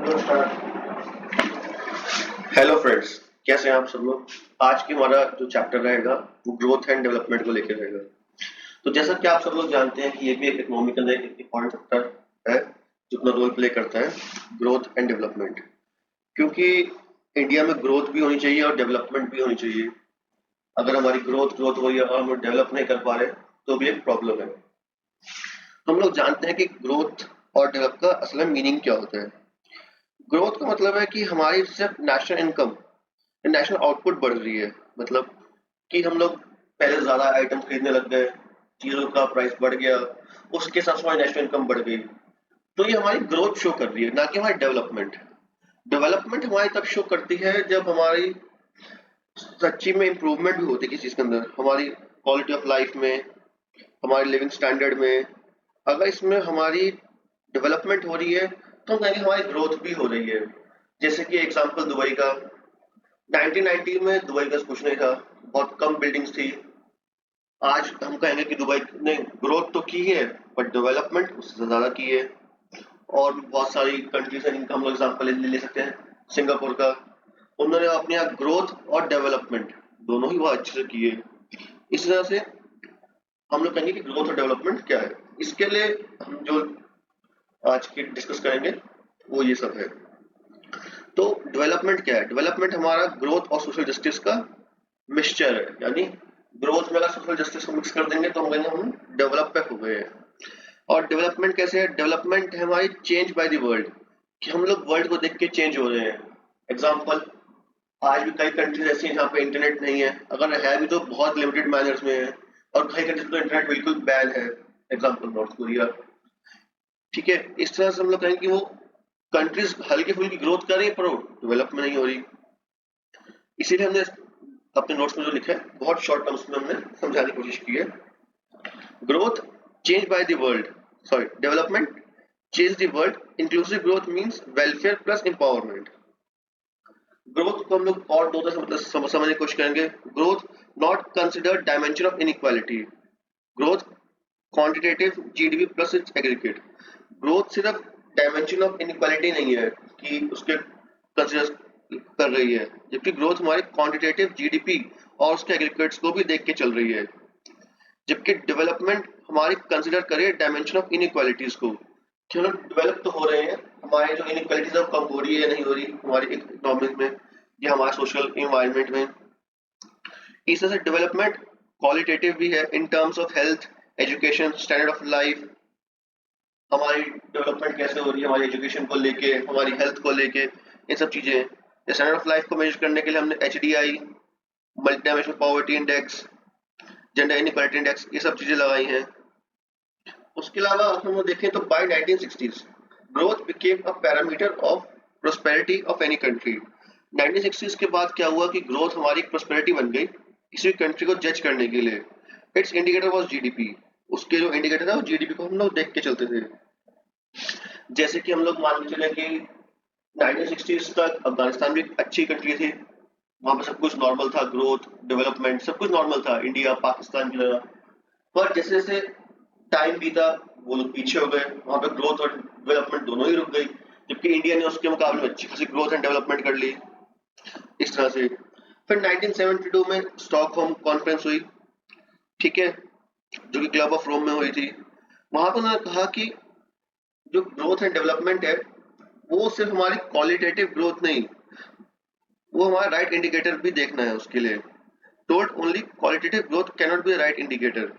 Hello friends, कैसे हैं आप सब लोग। आज की हमारा जो चैप्टर रहेगा वो ग्रोथ एंड डेवलपमेंट को लेकर रहेगा। तो जैसा कि आप सब लोग जानते हैं कि ये भी एक इकोनॉमी के अंदर एक इम्पॉर्टेंट फैक्टर है जो अपना रोल प्ले करता है, ग्रोथ एंड डेवलपमेंट। क्योंकि इंडिया में ग्रोथ भी होनी चाहिए और डेवलपमेंट भी होनी चाहिए। अगर हमारी ग्रोथ ग्रोथ हो रही है और हम डेवलप नहीं कर पा रहे तो भी एक प्रॉब्लम है। तो हम लोग जानते हैं कि ग्रोथ और डेवलप का असल में मीनिंग क्या होता है। ग्रोथ का मतलब है कि हमारी सिर्फ नेशनल इनकम, नेशनल आउटपुट बढ़ रही है। मतलब कि हम लोग पहले ज़्यादा आइटम खरीदने लग गए, चीज़ों का प्राइस बढ़ गया, उसके साथ हमारी नेशनल इनकम बढ़ गई। तो ये हमारी ग्रोथ शो कर रही है, ना कि हमारी डेवलपमेंट। डेवलपमेंट हमारी तब शो करती है जब हमारी सच्ची में इम्प्रूवमेंट भी होती है किसी चीज़ के अंदर, हमारी क्वालिटी ऑफ लाइफ में, हमारी लिविंग स्टैंडर्ड में। अगर इसमें हमारी डेवलपमेंट हो रही है तो हम कहेंगे हमारी ग्रोथ भी हो रही है। जैसे कि एग्जांपल दुबई का, 1990 में दुबई का कुछ नहीं था, बहुत कम बिल्डिंग्स थी। आज हम कहेंगे कि दुबई ने ग्रोथ तो की है बट डेवलपमेंट उससे ज़्यादा की है। और भी बहुत सारी कंट्रीज हैं जिनका हम लोग एग्जाम्पल ले सकते हैं। सिंगापुर का, उन्होंने अपने यहाँ ग्रोथ और डेवलपमेंट दोनों ही बहुत अच्छे से किए। इस तरह से हम लोग कहेंगे कि ग्रोथ और डेवलपमेंट क्या है। इसके लिए हम जो आज के डिस्कस करेंगे वो ये सब है। तो डेवलपमेंट क्या है? डेवलपमेंट हमारा ग्रोथ और सोशल जस्टिस का मिक्सचर है। यानी ग्रोथ में अगर सोशल जस्टिस को मिक्स कर देंगे तो हम कहेंगे हम डेवलप पे हो गए हैं। और डेवलपमेंट कैसे है? डेवलपमेंट है हमारी चेंज बाय द वर्ल्ड, कि हम लोग वर्ल्ड को देख के चेंज हो रहे हैं। एग्जाम्पल, आज भी कई कंट्रीज ऐसी हैं जहाँ पे इंटरनेट नहीं है, अगर है भी तो बहुत लिमिटेड मैनर्स में है। और कई कंट्रीज में तो इंटरनेट बिल्कुल बैन है, एग्जाम्पल नॉर्थ कोरिया। ठीक है, इस तरह से हम लोग कहेंगे कि वो कंट्रीज हल्की फुल्की ग्रोथ कर रही है पर डेवलप में नहीं हो रही। इसीलिए हमने अपने नोट्स में जो लिखा है बहुत शॉर्ट टर्म्स में हमने समझाने की कोशिश की है। Growth change by the world, sorry, development change the world, inclusive growth means welfare plus empowerment. Growth को हम लोग और दो तरह से मतलब समझने की कोशिश करेंगे। Growth not considered dimension of inequality, growth quantitative GDP plus it's aggregate. Growth सिर्फ डायमेंशन ऑफ इनइक्वालिटी नहीं है कि उसके कंसिडर कर रही है, जबकि ग्रोथ हमारे क्वांटिटेटिव जीडीपी और उसके एग्रीगेट्स को भी देख के चल रही है। जबकि डेवलपमेंट हमारी कंसिडर करे डायमेंशन ऑफ इनइक्वालिटीज को, कि हम लोग डेवलप तो हो रहे हैं, हमारे जो इनइक्वालिटीज है वो कम हो रही है या नहीं हो रही हमारी इकोनॉमिक में या हमारे सोशल इन्वायरमेंट में। इस तरह से डेवलपमेंट क्वालिटेटिव भी है इन terms of health, education, standard of life. हमारी डेवलपमेंट कैसे हो रही है हमारी एजुकेशन को लेके, हमारी हेल्थ को लेके, ये सब चीज़ें। स्टैंडर्ड ऑफ लाइफ को मेजर करने के लिए हमने HDI, multi dimensional poverty index, gender inequality index, ये सब चीज़ें लगाई हैं। उसके अलावा अगर हम देखें तो by 1960s growth became a parameter of prosperity of any country. 1960s के बाद क्या हुआ कि ग्रोथ हमारी प्रोस्पेरिटी बन गई किसी कंट्री को जज करने के लिए। इट्स इंडिकेटर वाज जीडीपी, उसके जो इंडिकेटर है वो जीडीपी को हम लोग देख के चलते थे। जैसे कि हम लोग मान के चले कि 1960s तक अफगानिस्तान भी एक अच्छी कंट्री थी, वहाँ पर सब कुछ नॉर्मल था, ग्रोथ डेवलपमेंट सब कुछ नॉर्मल था, इंडिया पाकिस्तान की तरह। पर जैसे जैसे टाइम बीता वो लोग पीछे हो गए, वहाँ पे ग्रोथ और डेवलपमेंट दोनों ही रुक गई, जबकि इंडिया ने उसके मुकाबले में अच्छी खासी ग्रोथ एंड डेवलपमेंट कर ली। इस तरह से फिर 1972 में स्टॉकहोम कॉन्फ्रेंस हुई, ठीक है, जो कि क्लब ऑफ रोम में हुई थी। वहां पर उन्होंने कहा कि जो ग्रोथ एंड डेवलपमेंट है वो सिर्फ हमारी क्वालिटेटिव ग्रोथ नहीं, वो हमारा राइट इंडिकेटर भी देखना है उसके लिए। Told only qualitative growth can not be right indicator,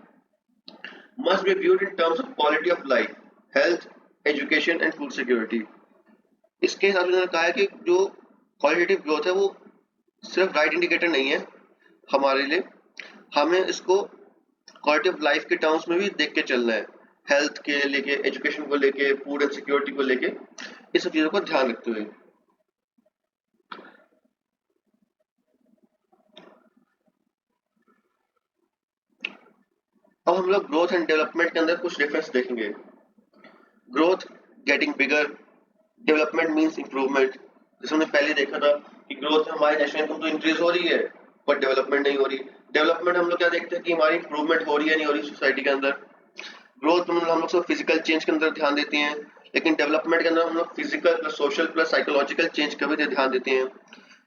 must be viewed in terms of quality of life, health, education and food security। इसके हिसाब से उन्होंने कहा है कि जो क्वालिटेटिव ग्रोथ है वो सिर्फ राइट इंडिकेटर नहीं है हमारे लिए, हमें इसको क्वालिटी ऑफ लाइफ के टर्म्स में भी देख के चलना है, हेल्थ के लेके, एजुकेशन को लेके, फूड एंड सिक्योरिटी को लेके, इस सब चीज़ों को ध्यान रखते हुए। अब हम लोग ग्रोथ एंड डेवलपमेंट के अंदर कुछ डिफरेंस देखेंगे। Growth getting bigger, development means improvement. जैसे हमने पहले देखा था कि ग्रोथ हमारी नेशनल इनकम तो इंक्रीज हो रही है पर डेवलपमेंट नहीं हो रही। डेवलपमेंट हम लोग क्या देखते हैं कि हमारी इंप्रूवमेंट हो रही है नहीं हो रही सोसाइटी के अंदर। ग्रोथ में हम लोग सब फिजिकल चेंज के अंदर ध्यान देते हैं लेकिन डेवलपमेंट के अंदर हम लोग physical plus social plus psychological change का भी ध्यान देते हैं।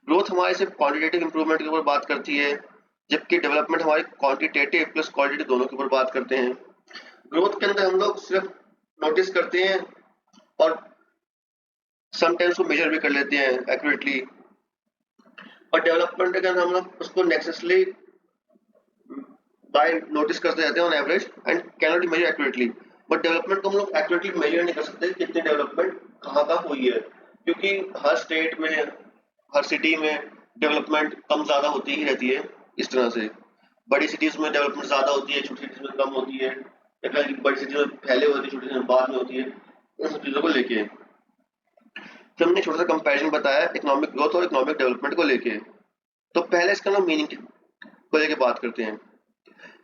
ग्रोथ हमारे सिर्फ क्वांटिटेटिव इंप्रूवमेंट के ऊपर बात करती है, जबकि डेवलपमेंट हमारे क्वांटिटेटिव प्लस क्वालिटेटिव दोनों के ऊपर बात करते हैं। ग्रोथ के अंदर हम लोग सिर्फ नोटिस करते हैं और समटाइम्स को मेजर भी कर लेते हैं एक्यूरेटली, और डेवलपमेंट के अंदर हम लोग उसको नेसेसरली बाय नोटिस करते रहते हैं on average and can not measure accurately. But development को हम लोग एक्यूरेटली मेजर नहीं कर सकते कितनी डेवलपमेंट कहाँ कहाँ हुई है, क्योंकि हर स्टेट में हर सिटी में डेवलपमेंट कम ज़्यादा होती ही रहती है। इस तरह से बड़ी सिटीज़ में डेवलपमेंट ज़्यादा होती है, छोटी सिटीज़ में कम होती है, या कहीं बड़ी सिटीज़ में पहले होती है, छोटी सिटीज़ में बाद में होती है। इन सब चीज़ों को लेके फिर हमने छोटा सा कंपैरिजन बताया इकोनॉमिक ग्रोथ और इकोनॉमिक डेवलपमेंट को लेके। तो पहले इसका ना मीनिंग को लेके बात करते हैं।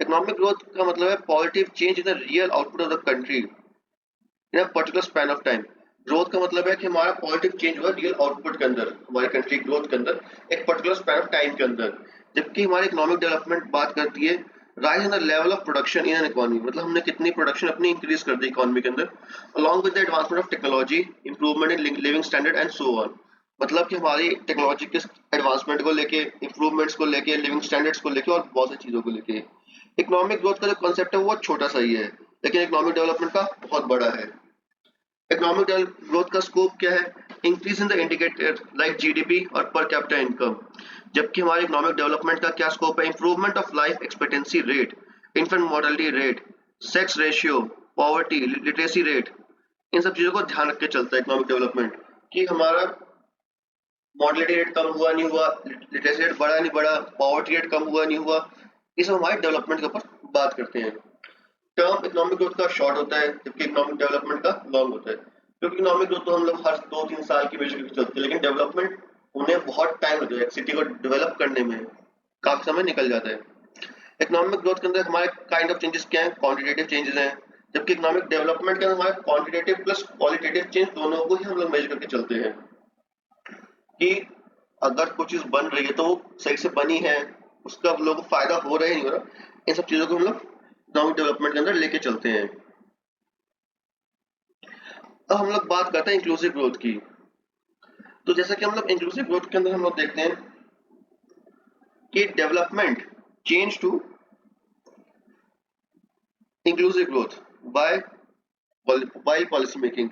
इकोनॉमिक ग्रोथ का मतलब है positive change in the real output of the country in a particular span of time. Growth का मतलब है कि हमारा पॉजिटिव चेंज हुआ रियल आउटपुट के अंदर, हमारी कंट्री ग्रोथ के अंदर एक पर्टिकुलर स्पैन ऑफ टाइम के अंदर। जबकि हमारी इकोनॉमिक डेवलपमेंट बात करती है rise in the level of production in an economy, मतलब हमने कितनी प्रोडक्शन अपनी इंक्रीज कर दी इकोनॉमी के अंदर, along with the advancement of technology, improvement in living standard and so on. मतलब कि हमारी टेक्नोलॉजी के एडवांसमेंट को लेके, इंप्रूवमेंट्स को लेके, लिविंग स्टैंडर्ड्स को लेके और बहुत सी चीजों को लेके। इकोनॉमिक ग्रोथ का जो कॉन्सेप्ट है वो छोटा सा ही है, लेकिन इकोनॉमिक डेवलपमेंट का बहुत बड़ा है। इकोनॉमिक ग्रोथ का स्कोप क्या है? Increase in the indicator like GDP और पर कैपिटा इनकम। जबकि हमारे इकोनॉमिक डेवलपमेंट का क्या स्कोप है? Improvement of life expectancy rate, infant mortality rate, sex ratio, poverty literacy rate. इन सब चीजों को ध्यान रख के चलता है इकोनॉमिक डेवलपमेंट, कि हमारा मोर्टेलिटी रेट कम हुआ नहीं हुआ, लिटरेसी रेट बढ़ा नहीं बढ़ा, पॉवर्टी रेट कम हुआ नहीं हुआ। ये सब हमारे डेवलपमेंट के ऊपर बात करते हैं। टर्म इकोनॉमिक ग्रोथ का शॉर्ट होता है, जबकि इकोनॉमिक डेवलपमेंट का लॉन्ग होता है। क्योंकि इकोनॉमिक ग्रोथ तो हम लोग हर 2-3 साल की मेजर करके चलते हैं, लेकिन डेवलपमेंट उन्हें बहुत टाइम लगता है। एक सिटी को डेवलप करने में काफी समय निकल जाता है। इकोनॉमिक ग्रोथ के अंदर हमारे काइंड ऑफ चेंजेस क्या है? क्वांटिटेटिव चेंजेस हैं, जबकि इकोनॉमिक डेवलपमेंट के अंदर हमारे क्वांटिटेटिव प्लस क्वालिटेटिव चेंज दोनों को ही हम लोग मेजर करके चलते हैं, कि अगर कोई चीज बन रही है तो वो सही से बनी है, उसका लोगों को फायदा हो रहा है नहीं हो रहा, इन सब चीजों को हम लोग इकोनॉमिक डेवलपमेंट के अंदर लेके चलते हैं। अब हम लोग बात करते हैं इंक्लूसिव ग्रोथ की। तो जैसा कि हम लोग इंक्लूसिव ग्रोथ के अंदर हम लोग देखते हैं कि development change to inclusive growth by policy making.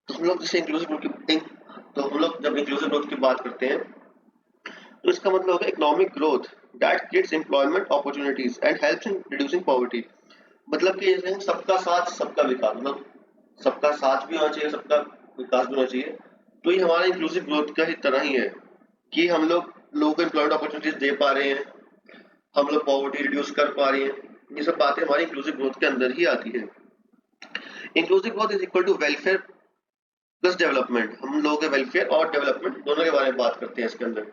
तो हम लोग जैसे हम लोग जब इंक्लूसिव ग्रोथ की बात करते हैं तो इसका मतलब होगा economic growth that creates employment opportunities and helps in reducing poverty. मतलब कि जैसे सबका साथ सबका विकास, मतलब सबका साथ भी होना चाहिए, सबका विकास भी होना चाहिए। तो ये हमारा इंक्लूसिव ग्रोथ का ही तरह ही है, कि हम लोग लोगों को एम्प्लॉयमेंट अपॉर्चुनिटीज दे पा रहे हैं, हम लोग पॉवर्टी रिड्यूस कर पा रहे हैं। ये सब बातें हमारी इंक्लूसिव ग्रोथ के अंदर ही आती है। Inclusive growth is equal to welfare plus development. हम लोगों के वेलफेयर और डेवलपमेंट दोनों के बारे में बात करते हैं इसके अंदर।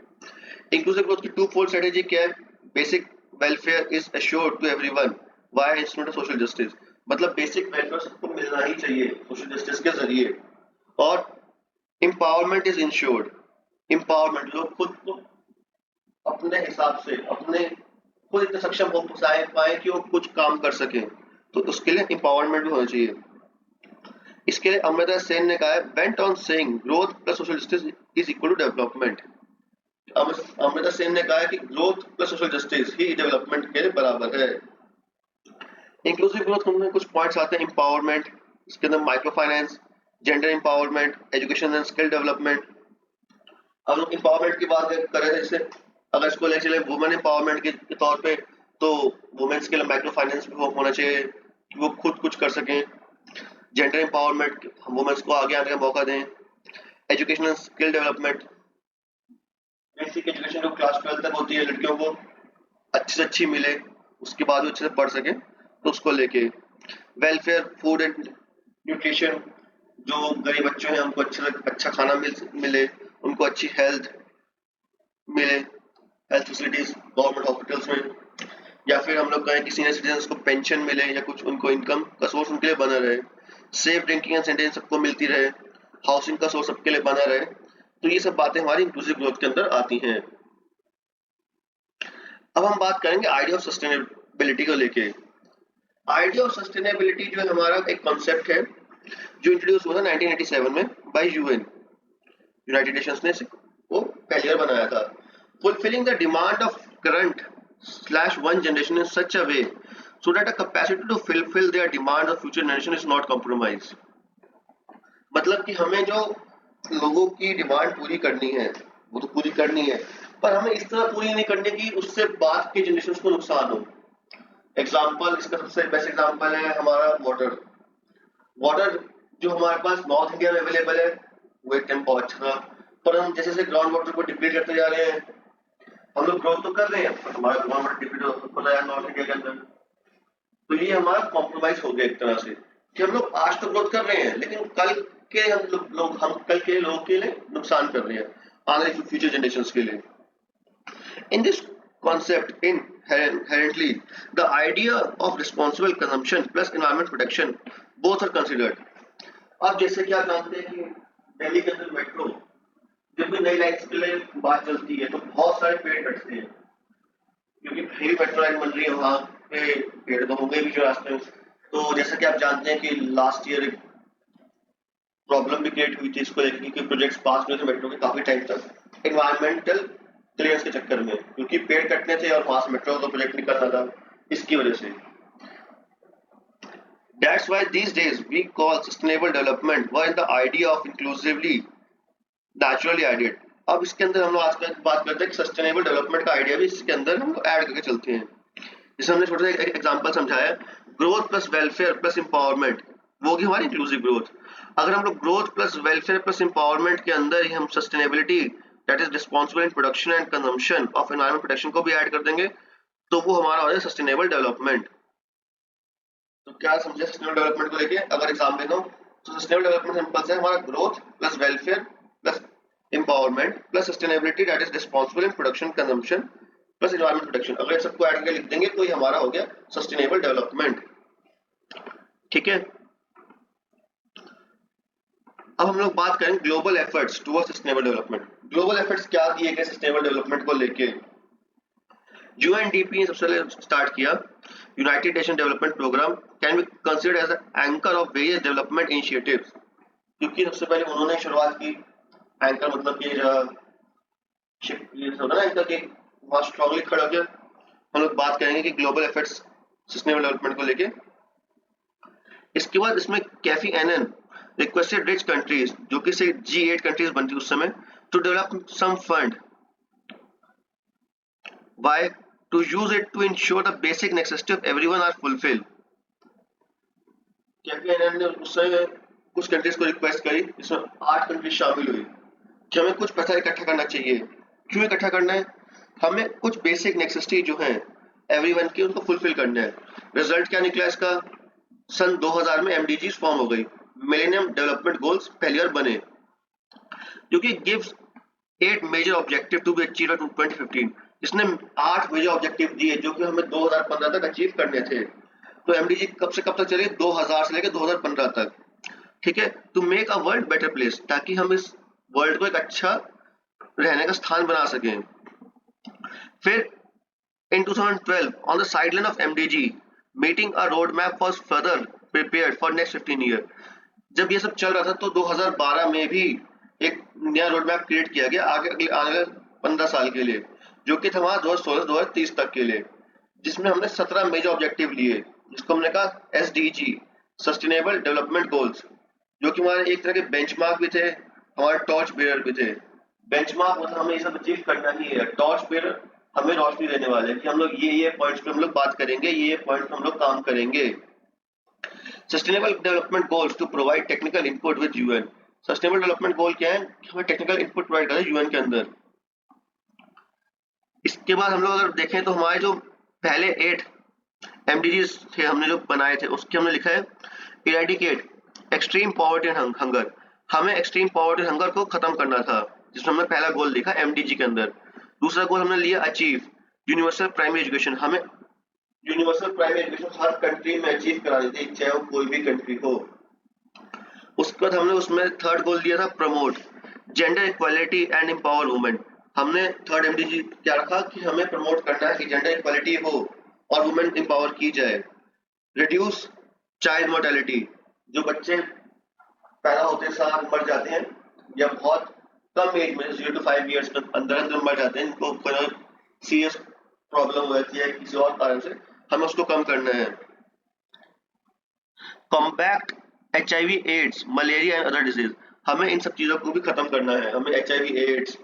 इंक्लूसिव ग्रोथ की टू फोल्ड स्ट्रेटेजी क्या है? Basic welfare is assured to everyone via institute of social justice. मतलब बेसिक वेलफेयर सबको मिलना ही चाहिए सोशल जस्टिस के जरिए। और एम्पावरमेंट इज इंश्योर्ड। एम्पावरमेंट, लोग खुद को अपने हिसाब से अपने खुद इतने सक्षम हो पाए कि वो कुछ काम कर सके, तो उसके लिए एम्पावरमेंट भी होना चाहिए। इसके लिए अमृता सेन ने कहा है went on saying growth plus social justice is equal to development. Amrita Sen ने कहा है कि ग्रोथ प्लस सोशल जस्टिस ही डेवलपमेंट के बराबर है। इंक्लूसिव ग्रोथ में कुछ पॉइंट्स आते हैं। एम्पावरमेंट, इसके अंदर micro finance, gender empowerment, education and skill development. हम लोग एम्पावरमेंट की बात कर रहे थे, जैसे अगर इसको ले चले वुमेन एम्पावरमेंट के तौर पे, तो वुमेन्स के लिए माइक्रो फाइनेंस भी होना चाहिए कि वो खुद कुछ कर सकें। जेंडर एम्पावरमेंट, हम वुमेन्स को आगे आने का मौका दें। Educational skill development, basic education जो क्लास 12 तक होती है लड़कियों को अच्छी से अच्छी मिले, उसके बाद वो अच्छे से पढ़ सकें, तो उसको लेके। वेलफेयर, फूड एंड न्यूट्रिशन, जो गरीब बच्चे हैं उनको अच्छा खाना मिले, उनको अच्छी हेल्थ मिले, हेल्थ फैसिलिटीज गवर्नमेंट हॉस्पिटल्स में, या फिर हम लोग कहें कि सीनियर सिटीजन को पेंशन मिले या कुछ उनको इनकम का सोर्स उनके लिए बना रहे, सेफ ड्रिंकिंग एंड सैनिटेशन सबको मिलती रहे, हाउसिंग का सोर्स सबके लिए बना रहे। तो ये सब बातें हमारी इंक्लूसिव ग्रोथ के अंदर आती हैं। अब हम बात करेंगे आइडिया ऑफ सस्टेनेबिलिटी को लेके। आइडिया ऑफ सस्टेनेबिलिटी जो है हमारा एक कॉन्सेप्ट है जो इंट्रोड्यूस हुआ था 1987 में बाय यूएन, यूनाइटेड नेशंस ने वो पहली बार बनाया था। Fulfilling the demand of current/one generation in such a way so that a capacity to fulfill their demand of future generation is not compromised। मतलब कि हमें जो लोगों की डिमांड पूरी करनी है वो तो पूरी करनी है, पर हमें इस तरह पूरी नहीं करने की उससे बाद के जनरेशन को नुकसान हो। एग्जाम्पल, इसका सबसे बेस्ट एग्जाम्पल है हमारा वाटर। वाटर जो हमारे पास नॉर्थ इंडिया में अवेलेबल है वो एक टाइम बहुत अच्छा था, पर हम जैसे जैसे ग्राउंड वाटर को डिप्लीट करते जा रहे हैं, हम लोग ग्रोथ तो कर रहे हैं पर हमारा ग्राउंड वाटर डिप्लीट हो रहा है नॉर्थ इंडिया के अंदर। तो ये हमारा कॉम्प्रोमाइज हो गया एक तरह से कि हम लोग आज तो ग्रोथ कर रहे हैं लेकिन कल के हम कल के लोगों के लिए नुकसान कर रहे हैं, आने वाली फ्यूचर जनरेशंस के लिए। In this concept inherently the idea of responsible consumption plus environment protection both are considered। अब जैसे कि आप जानते हैं कि दिल्ली के अंदर मेट्रो जब भी नई लाइन्स के लिए बात चलती है तो बहुत सारे पेड़ कटते हैं क्योंकि हेवी मेट्रो लाइन बन रही है, वहां पे पेड़ तो होंगे भी जो रास्ते में। तो जैसा कि आप जानते हैं कि लास्ट ईयर एक प्रॉब्लम भी क्रिएट हुई थी इसको लेकर कि प्रोजेक्ट्स पास हुए थे मेट्रो के काफी टाइम तक एनवायरमेंटल क्लियरेंस के चक्कर में, क्योंकि पेड़ कटने थे और पास मेट्रो का प्रोजेक्ट निकलना था इसकी वजह से। That's why these days we call sustainable development wherein the idea of inclusively naturally added। अब इसके अंदर हम लोग आज बात करते हैं कि सस्टेनेबल डेवलपमेंट का आइडिया भी इसके अंदर हम लोग ऐड करके चलते हैं। जैसे हमने छोटा सा एग्जांपल समझाया, growth plus welfare plus empowerment, वो की हमारी इंक्लूसिव ग्रोथ। अगर हम लोग growth plus welfare plus empowerment के अंदर ही हम sustainability that is responsible in production and consumption of environment protection को भी ऐड कर देंगे तो वो हमारा हो जाए सस्टेनेबल डेवलपमेंट। तो क्या समझे सस्टेनेबल डेवलपमेंट को लेके? अगर एग्जाम देना हो तो सस्टेनेबल डेवलपमेंट सिंपल से हमारा growth plus welfare plus empowerment plus sustainability that is responsible in production consumption plus environment protection. अगर ये सबको ऐड करके लिख देंगे तो ये हमारा हो गया सस्टेनेबल डेवलपमेंट। ठीक है, अब हम लोग बात करेंगे global efforts towards sustainable development. Global efforts क्या दिए गए सस्टेनेबल डेवलपमेंट को लेके? यूएनडीपी ने सबसे पहले स्टार्ट किया, United Nation Development Programme can be considered as anchor of various development initiatives, क्योंकि सबसे पहले उन्होंने शुरुआत की। एंकर मतलब कि ये होता ना एंकर के वहां स्ट्रांगली खड़ा होकर हम लोग बात करेंगे कि ग्लोबल एफर्ट्स सस्टेनेबल डेवलपमेंट को लेके। इसके बाद इसमें Kofi Annan requested rich countries, जो कि से G8 कंट्रीज बनती उस समय, to develop some fund by to use it to ensure the basic necessity of everyone are fulfil. Kofi Annan ने उस समय कुछ कंट्रीज को रिक्वेस्ट करी, इसमें 8 कंट्रीज शामिल हुई कि हमें कुछ पैसा इकट्ठा करना चाहिए। क्यों इकट्ठा करना है? हमें कुछ बेसिक नेसेसिटी जो है एवरीवन की उनको फुलफिल करना है। रिजल्ट क्या निकला इसका? सन 2000 में MDGs फॉर्म हो गई, मिलेनियम डेवलपमेंट गोल्स पहली बार बने, जो कि gives 8 major objective to be achieved in 2015। इसने 8 मेजर ऑब्जेक्टिव दिए जो कि हमें 2015 तक अचीव करने थे। तो MDG कब से कब तक चले? 2000 से लेकर 2015 तक। ठीक है, to make a world better place, ताकि हम इस वर्ल्ड को एक अच्छा रहने का स्थान बना सकें। फिर in 2012 on the sideline of MDG meeting a roadmap was further prepared for next 15 year। जब ये सब चल रहा था तो 2012 में भी एक नया रोड मैप क्रिएट किया गया आगे 15 साल के लिए, जो कि था वहां 2016-2030 तक के लिए, जिसमें हमने 17 मेजर ऑब्जेक्टिव लिए, जिसको हमने कहा SDG सस्टेनेबल डेवलपमेंट गोल्स, जो कि हमारे एक तरह के बेंचमार्क भी थे, हमारे टॉर्च बेरर भी थे। बेंचमार्क मतलब हमें ये सब अचीव करना ही है, टॉर्च बेरर हमें रोशनी देने वाले कि हम लोग ये पॉइंट्स पे हम लोग बात करेंगे, ये पॉइंट्स पे हम लोग काम करेंगे। Sustainable development goals to provide technical input with UN। Sustainable development goal क्या है? हमें टेक्निकल इनपुट प्रोवाइड करें UN के अंदर। इसके बाद हम लोग अगर देखें तो हमारे जो पहले 8 MDGs थे हमने जो बनाए थे, उसके हमने लिखा है eradicate extreme poverty and hunger. हमें एक्सट्रीम पॉवर्टी एंड हंगर को खत्म करना था, जिसमें हमने पहला गोल लिखा MDG के अंदर। दूसरा गोल हमने लिया अचीव यूनिवर्सल प्राइमरी एजुकेशन, हमें यूनिवर्सल प्राइमरी एजुकेशन हर कंट्री में अचीव करानी थी, चाहे वो कोई भी कंट्री हो। उसके बाद हमने उसमें थर्ड गोल दिया था promote gender equality and empower women. हमने थर्ड एमडीजी क्या रखा कि हमें प्रमोट करना है कि जेंडर इक्वालिटी हो और वुमेन एम्पावर की जाए। रिड्यूस चाइल्ड मोर्टेलिटी, जो बच्चे पैदा होते साल मर जाते हैं या बहुत कम एज में 0 to 5 ईयर्स के अंदर मर जाते हैं, इनको कोई सीरियस प्रॉब्लम हो जाती है किसी और कारण से, हमें उसको कम करना है। Combat HIV AIDS malaria and other disease, हमें इन सब चीजों को भी खत्म करना है। हमें HIV एड्स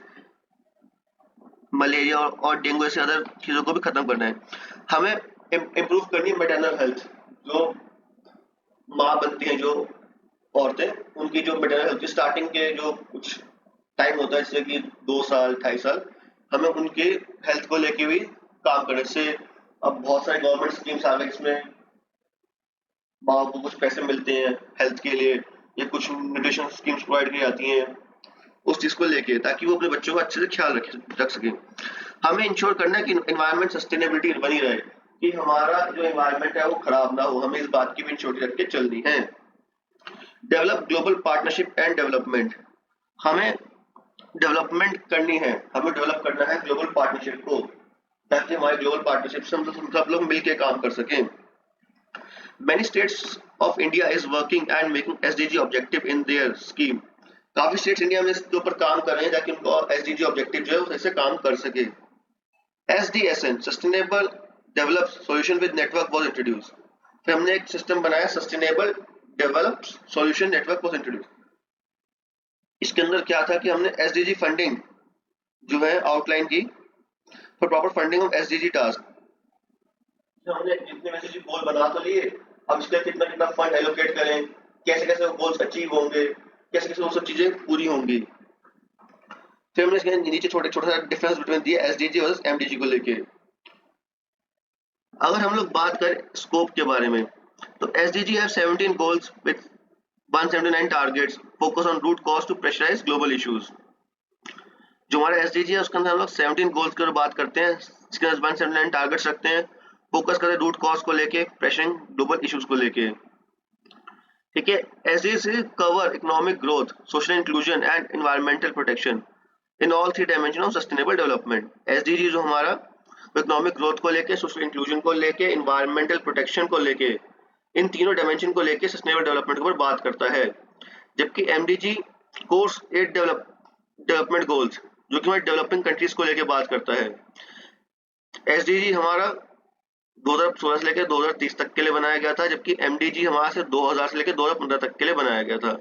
मलेरिया और डेंगू ऐसे अदर चीजों को भी खत्म करना है। हमें इम्प्रूव करनी है मैटरनल हेल्थ, जो माँ बनती हैं जो औरतें, उनकी जो मैटरनल हेल्थ स्टार्टिंग के जो कुछ टाइम होता है जैसे कि 2 साल 2.5 साल, हमें उनके हेल्थ को लेके भी काम करने से अब बहुत सारे गवर्नमेंट स्कीम्स आ गए जिसमें माँ को कुछ पैसे मिलते हैं हेल्थ के लिए या कुछ न्यूट्रिशन स्कीम्स प्रोवाइड की जाती हैं उस चीज को लेके, ताकि वो अपने बच्चों का अच्छे से ख्याल रख सके। हमें इंश्योर करना है कि एनवायरमेंट सस्टेनेबिलिटी बनी रहे, कि हमारा जो एनवायरमेंट है वो खराब ना हो, हमें इस बात की भी इंश्योरिटी रख के चलनी है। Develop global partnership and development, हमें डेवलपमेंट करनी है, हमें डेवलप करना है ग्लोबल पार्टनरशिप को, ताकि हमारे ग्लोबल पार्टनरशिप से हम सब लोग मिलकर काम कर सकें। Many states of India is working and making SDG objective in their scheme. काफी स्टेट्स इंडिया में इसके ऊपर काम कर रहे हैं ताकि उनको SDG ऑब्जेक्टिव जो है वो ऐसे काम कर सके। SDSN sustainable develop solution with network was introduce, फिर हमने एक सिस्टम बनाया sustainable develop solution network was introduce. इसके अंदर क्या था कि हमने SDG फंडिंग जो है आउटलाइन की for proper funding of SDG task. हमने जितने SDG गोल बना तो लिए, अब इसका कितना कितना फंड एलोकेट करें, कैसे कैसे वो गोल्स अचीव होंगे, कैसे कैसे वो सब चीजें पूरी होंगी। फिर हमने इसके नीचे छोटा सा डिफरेंस बिटवीन दिया एसडीजी वर्सेस एमडीजी को लेके। अगर हम लोग बात करें स्कोप के बारे में तो SDG have 17 goals with 179 targets focus on root cause to pressurise global issues. जो हमारा एसडीजी है उसके अंदर हम लोग 17 गोल्स की बात करते हैं, इसके अंदर 179 टारगेट्स रखते हैं, फोकस करते हैं रूट कॉज को लेके, प्रेशरिंग ग्लोबल इश्यूज को लेके। ठीक है, SDG cover economic growth, social inclusion and environmental protection in all 3 dimension of sustainable development. SDG जो हमारा इकोनॉमिक ग्रोथ को लेके, सोशल इंक्लूजन को लेके, एनवायरमेंटल प्रोटेक्शन को लेके, इन तीनों डायमेंशन को लेके सस्टेनेबल डेवलपमेंट के ऊपर बात करता है। जबकि एमडीजी कोर्स 8 डेवलपमेंट गोल्स जो कि हमारे डेवलपिंग कंट्रीज को लेके बात करता है। एसडीजी हमारा 2016 से लेकर 2030 तक के लिए बनाया गया था, जबकि एमडीजी हमारा से 2000 से लेकर 2015 तक के लिए बनाया गया था।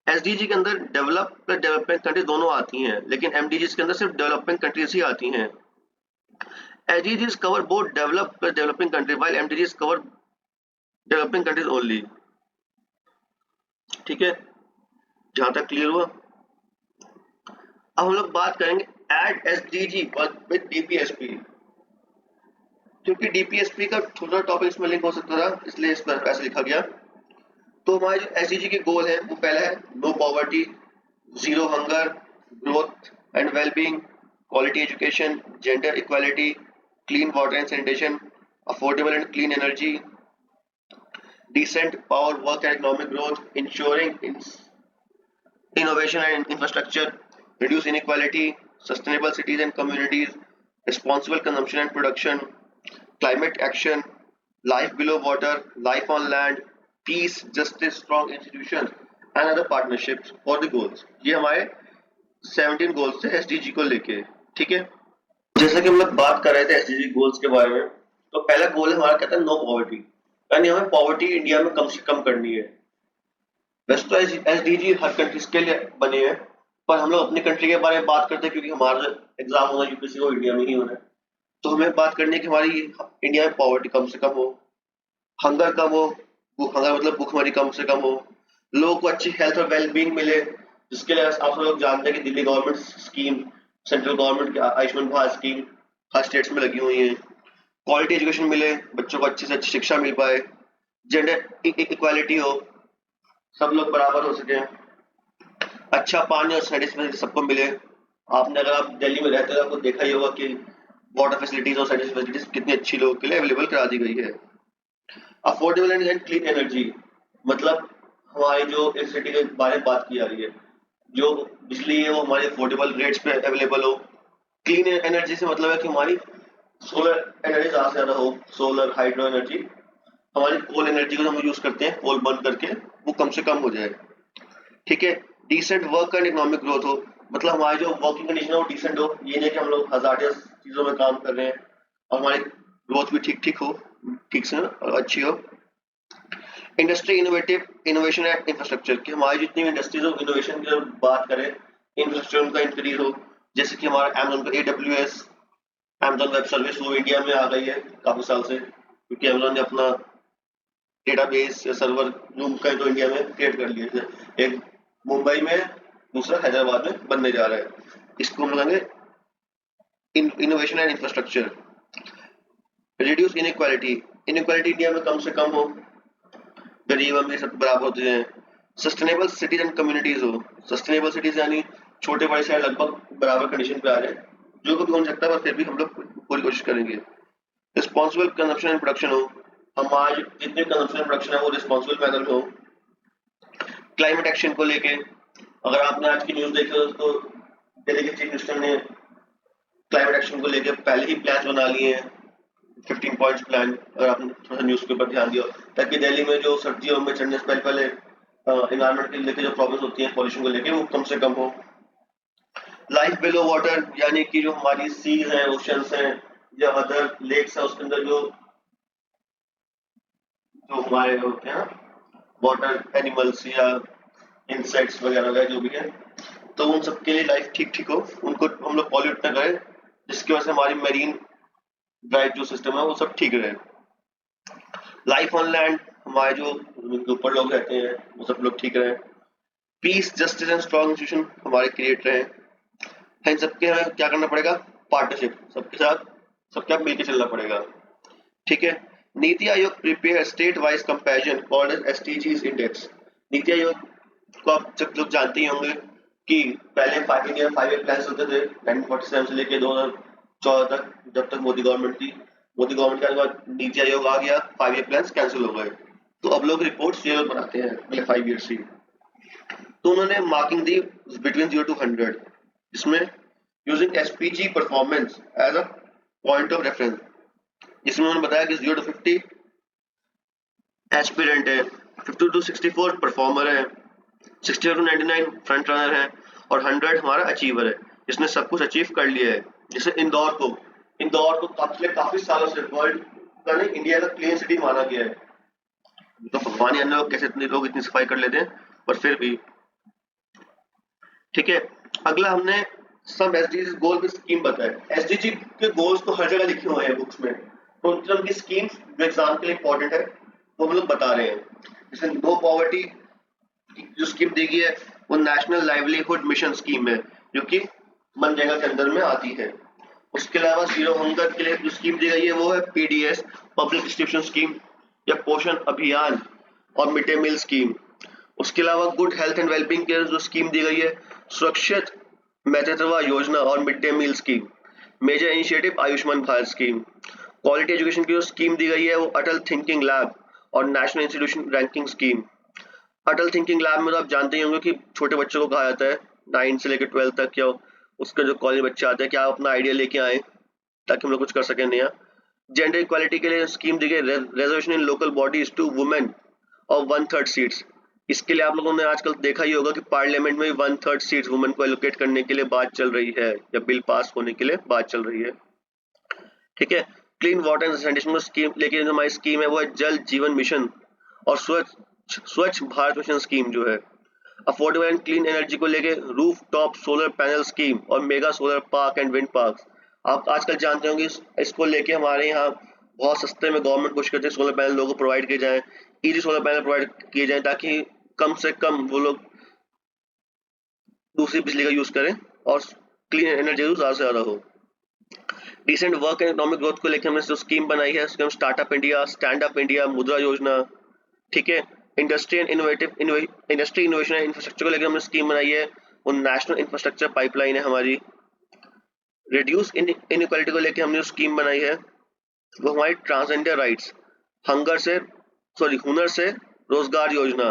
एसडीजी के अंदर डेवलप प्लस डेवलपिंग कंट्रीज दोनों आती हैं, लेकिन एमडीजी के अंदर सिर्फ डेवलपिंग कंट्रीज ही आती हैं। SDGs cover both develop plus developing countries while MDGs cover developing countries only. ठीक है, जहां तक क्लियर हुआ। अब हम लोग बात करेंगे एड एसडीजी विद डीपीएसपी, क्योंकि डीपीएसपी का छोटा टॉपिक इसमें लिंक हो सकता था इसलिए इस पर ऐसे लिखा गया। तो हमारे जो एसडीजी के गोल है वो पहला है no poverty, zero hunger, growth and wellbeing, quality education, gender equality, clean water and sanitation, affordable and clean energy, decent power, work and economic growth, ensuring innovation and infrastructure, reduce inequality, sustainable cities and communities, responsible consumption and production, climate action, life below water, life on land, peace, justice, strong institutions and other partnerships for the goals। ये हमारे 17 goals थे SDG को लेके। ठीक है, जैसा कि हम लोग बात कर रहे थे एसडीजी गोल्स के बारे में, तो पहला गोल है हमारा कहता है नो पॉवर्टी, यानी हमें पॉवर्टी इंडिया में कम से कम करनी है। वैसे तो एसडीजी हर कंट्रीज के लिए बने हैं, पर हम लोग अपनी कंट्री के बारे में बात करते हैं क्योंकि हमारा एग्जाम होना यूपीएससी को इंडिया में ही होना है, तो हमें बात करनी है कि हमारी इंडिया में पॉवर्टी कम से कम हो, हंगर कम हो, हंगर मतलब भूख हमारी कम से कम हो, लोगों को अच्छी हेल्थ और वेलबींग मिले, जिसके लिए आप लोग जानते हैं कि Delhi government scheme, central government की आयुष्मान भारत स्कीम हर स्टेट्स में लगी हुई है। क्वालिटी एजुकेशन मिले, बच्चों को अच्छी से अच्छी शिक्षा मिल पाए, जेंडर इक्वालिटी हो, सब लोग बराबर हो सके, अच्छा पानी और सैनिटेशन सबको मिले, आपने अगर आप दिल्ली में रहते हो आपको देखा ही होगा कि वाटर फैसिलिटीज और सैनिटरी फैसिलिटीज कितनी अच्छी लोगों के लिए अवेलेबल करा दी गई है। अफोर्डेबल एंड क्लीन एनर्जी, मतलब हमारी जो इलेक्ट्रिसिटी के बारे में बात की जा रही है, जो बिजली है वो हमारी अफोर्डेबल रेट्स पे अवेलेबल हो। क्लीन एनर्जी से मतलब है कि हमारी सोलर एनर्जी ज़्यादा से ज़्यादा हो, सोलर हाइड्रो एनर्जी। हमारी कोल एनर्जी को हम यूज़ करते हैं, कोल बर्न करके, वो कम से कम हो जाए। ठीक है। Decent work and economic growth हो, मतलब हमारी जो वर्किंग कंडीशन है वो डिसेंट हो, ये नहीं कि हम लोग हजार्डियस चीज़ों में काम कर रहे हैं, और हमारी ग्रोथ भी ठीक ठीक हो, ठीक से और अच्छी हो। इंडस्ट्री इनोवेशन एंड इंफ्रास्ट्रक्चर, कि हमारी जितनी भी इंडस्ट्रीज हो, इनोवेशन की जब बात करें, इंफ्रास्ट्रक्चर उनका इंक्रीज हो। जैसे कि हमारा अमेजोन का AWS, अमेजोन वेब सर्विस, वो इंडिया में आ गई है काफी साल से, क्योंकि अमेजोन ने अपना डेटाबेस या सर्वर रूम का तो इंडिया में क्रिएट कर लिया है। एक मुंबई में, दूसरा हैदराबाद में बनने जा रहा है। इसको हम लगाएंगे innovation and infrastructure. Reduce inequality, inequality India में कम से कम हो, गरीब अमीर सब बराबर होते हैं। सस्टेनेबल सिटीज एंड कम्युनिटीज हो, सस्टेनेबल सिटीज यानी छोटे बड़े शहर लगभग बराबर कंडीशन पे आ जाए, जो कभी हो सकता है, पर फिर भी हम लोग पूरी कोशिश करेंगे। रिस्पॉन्सिबल कंजप्शन एंड प्रोडक्शन हो, हमारे जितने कंजप्शन एंड प्रोडक्शन है वो रिस्पॉन्सिबल मैनर में हो। क्लाइमेट एक्शन को लेके, अगर आपने आज की न्यूज देखी हो तो दिल्ली के चीफ मिनिस्टर ने क्लाइमेट एक्शन को लेके पहले ही प्लान बना लिए हैं, 15 पॉइंट्स प्लान, अगर आपने थोड़ा न्यूज पेपर ध्यान दिया, ताकि दिल्ली में जो सर्दियों में चढ़ने से पहले इन्वायरमेंट के लेके जो प्रॉब्लम्स होती हैं पॉल्यूशन को लेके, वो कम से कम हो। लाइफ बिलो वाटर, यानी कि जो हमारी सीज हैं, ओशंस हैं या अदर लेक्स हैं, उसके अंदर जो जो हमारे होते हैं वाटर एनिमल्स या इंसेक्ट्स वगैरह वगैरह जो भी है, तो उन सबके लिए लाइफ ठीक ठीक हो, उनको हम लोग पॉल्यूट ना करें, जिसकी वजह से हमारी मेरीन ड्राइव जो सिस्टम है वो सब ठीक रहे। लाइफ ऑन लैंड, हमारे जो ऊपर लोग रहते हैं वो सब लोग ठीक रहे। Piece justice and strong institution हमारे क्रिएट रहे। इन सबके हमें क्या करना पड़ेगा, पार्टनरशिप, सबके साथ सबके साथ मिलकर चलना पड़ेगा। ठीक है। NITI Aayog prepare state wise comparison called as SDGs index. NITI Aayog को आप सब लोग जानते ही होंगे कि पहले 5 ईयर प्लान होते थे 1947 से लेके 2014 तक, जब तक मोदी गवर्नमेंट थी। मोदी गवर्नमेंट के बाद नीति आयोग आ गया, 5 ईयर प्लान कैंसिल हो गए, तो अब लोग रिपोर्ट ये बनाते हैं अगले 5 ईयर से। तो उन्होंने मार्किंग दी बिटवीन 0 to 100, जिसमें using SPG performance as a point of reference, जिसमें उन्होंने बताया कि 0 to 50 एस्पिरेंट है, 50 to 64 परफॉर्मर है, 65 to 99 फ्रंट रनर है, और 100 हमारा अचीवर है, जिसने सब कुछ अचीव कर लिया है। जैसे इंदौर को काफी सालों से वर्ल्ड का नहीं, इंडिया का क्लीन सिटी माना गया है। तो भगवान जाने लोग कैसे इतने लोग इतनी सफाई कर लेते हैं, पर फिर भी। ठीक है। अगला हमने सब एसडीजी गोल की स्कीम बताया। एसडीजी के गोल्स तो हर जगह लिखे हुए हैं बुक्स में, तो उनकी स्कीम जो एग्जाम के लिए इंपॉर्टेंट है वो हम लोग बता रहे हैं। जैसे नो पॉवर्टी जो स्कीम दी गई है वो नेशनल लाइवलीहुड मिशन स्कीम है, जो कि मनरेगा के अंदर में आती है। उसके अलावा जीरो हंगर के लिए जो स्कीम दी गई है वो है PDS पब्लिक डिस्ट्रीब्यूशन स्कीम या पोषण अभियान और मिड डे मील स्कीम। उसके अलावा गुड हेल्थ एंड वेलबींग के जो स्कीम दी गई है सुरक्षित मातृत्व योजना और mid day meal scheme. Major initiative Ayushman Bharat scheme. Quality education की जो स्कीम दी गई है वो अटल थिंकिंग लैब और national institution ranking scheme. Atal thinking lab में तो आप जानते ही होंगे कि छोटे बच्चों को कहा जाता है 9 से लेकर 12 तक, या उसका जो कॉलेज बच्चे आते हैं क्या अपना आइडिया लेके आए ताकि हम लोग कुछ कर सकें नया। जेंडर इक्वालिटी के लिए स्कीम दी गई reservation in local bodies to women और 1/3 सीट्स। इसके लिए आप लोगों ने आजकल देखा ही होगा कि पार्लियामेंट में 1/3 सीट्स वुमेन को एलोकेट करने के लिए बात चल रही है, या बिल पास होने के लिए बात चल रही है। ठीक है। Clean water and sanitation scheme, लेकिन हमारी स्कीम है वो है जल जीवन मिशन और स्वच्छ भारत मिशन स्कीम जो है। अफोर्डेबल एंड क्लीन एनर्जी को लेके roof top solar panel scheme और mega solar park and wind park. आप आजकल जानते होंगे इसको लेके हमारे यहाँ बहुत सस्ते में गवर्नमेंट कोशिश करती है सोलर पैनल लोगों को प्रोवाइड किए जाए, इजी सोलर पैनल प्रोवाइड किए जाए, ताकि कम से कम वो लोग दूसरी बिजली का यूज करें और क्लीन एनर्जी ज्यादा से ज्यादा हो। Decent work and economic growth को लेकर हमने जो स्कीम बनाई है उसके हम startup India, stand up India, Mudra Yojana. ठीक है। Industry and innovative industry innovation and infrastructure को लेकर हमने स्कीम बनाई है वो नेशनल इंफ्रास्ट्रक्चर पाइपलाइन है हमारी। रिड्यूस इनइक्वालिटी को लेके हमने जो स्कीम बनाई है वो हमारी ट्रांसजेंडर राइट्स, हुनर से रोजगार योजना,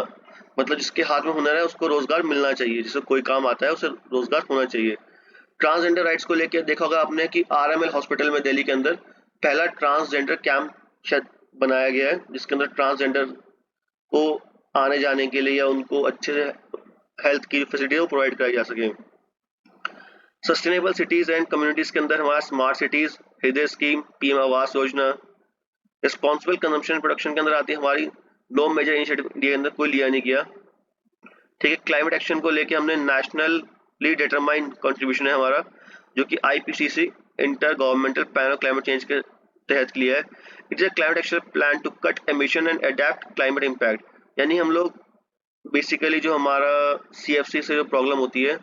मतलब जिसके हाथ में हुनर है उसको रोजगार मिलना चाहिए, जिसे कोई काम आता है उसे रोजगार होना चाहिए। ट्रांसजेंडर राइट्स को लेकर देखा होगा आपने कि आरएमएल हॉस्पिटल में दिल्ली के अंदर पहला ट्रांसजेंडर कैंप शायद बनाया गया है, जिसके अंदर ट्रांसजेंडर को आने जाने के लिए या उनको अच्छे से हेल्थ की फैसिलिटी वो प्रोवाइड कराई जा सके। सस्टेनेबल सिटीज एंड कम्युनिटीज के अंदर हमारा स्मार्ट सिटीज, हृदय scheme, PM Awas Yojana. Responsible consumption production के अंदर आती है हमारी नो मेजर इनिशिएटिव इंडिया के अंदर कोई लिया नहीं गया। ठीक है, क्लाइमेट एक्शन को लेके हमने नेशनली डिटरमाइंड कंट्रीब्यूशन है हमारा, जो कि IPCC inter governmental panel of climate change के तहत लिया है। It is a climate action plan to cut emission and adapt climate impact. यानी हम लोग बेसिकली जो हमारा सीएफसी से जो प्रॉब्लम होती है,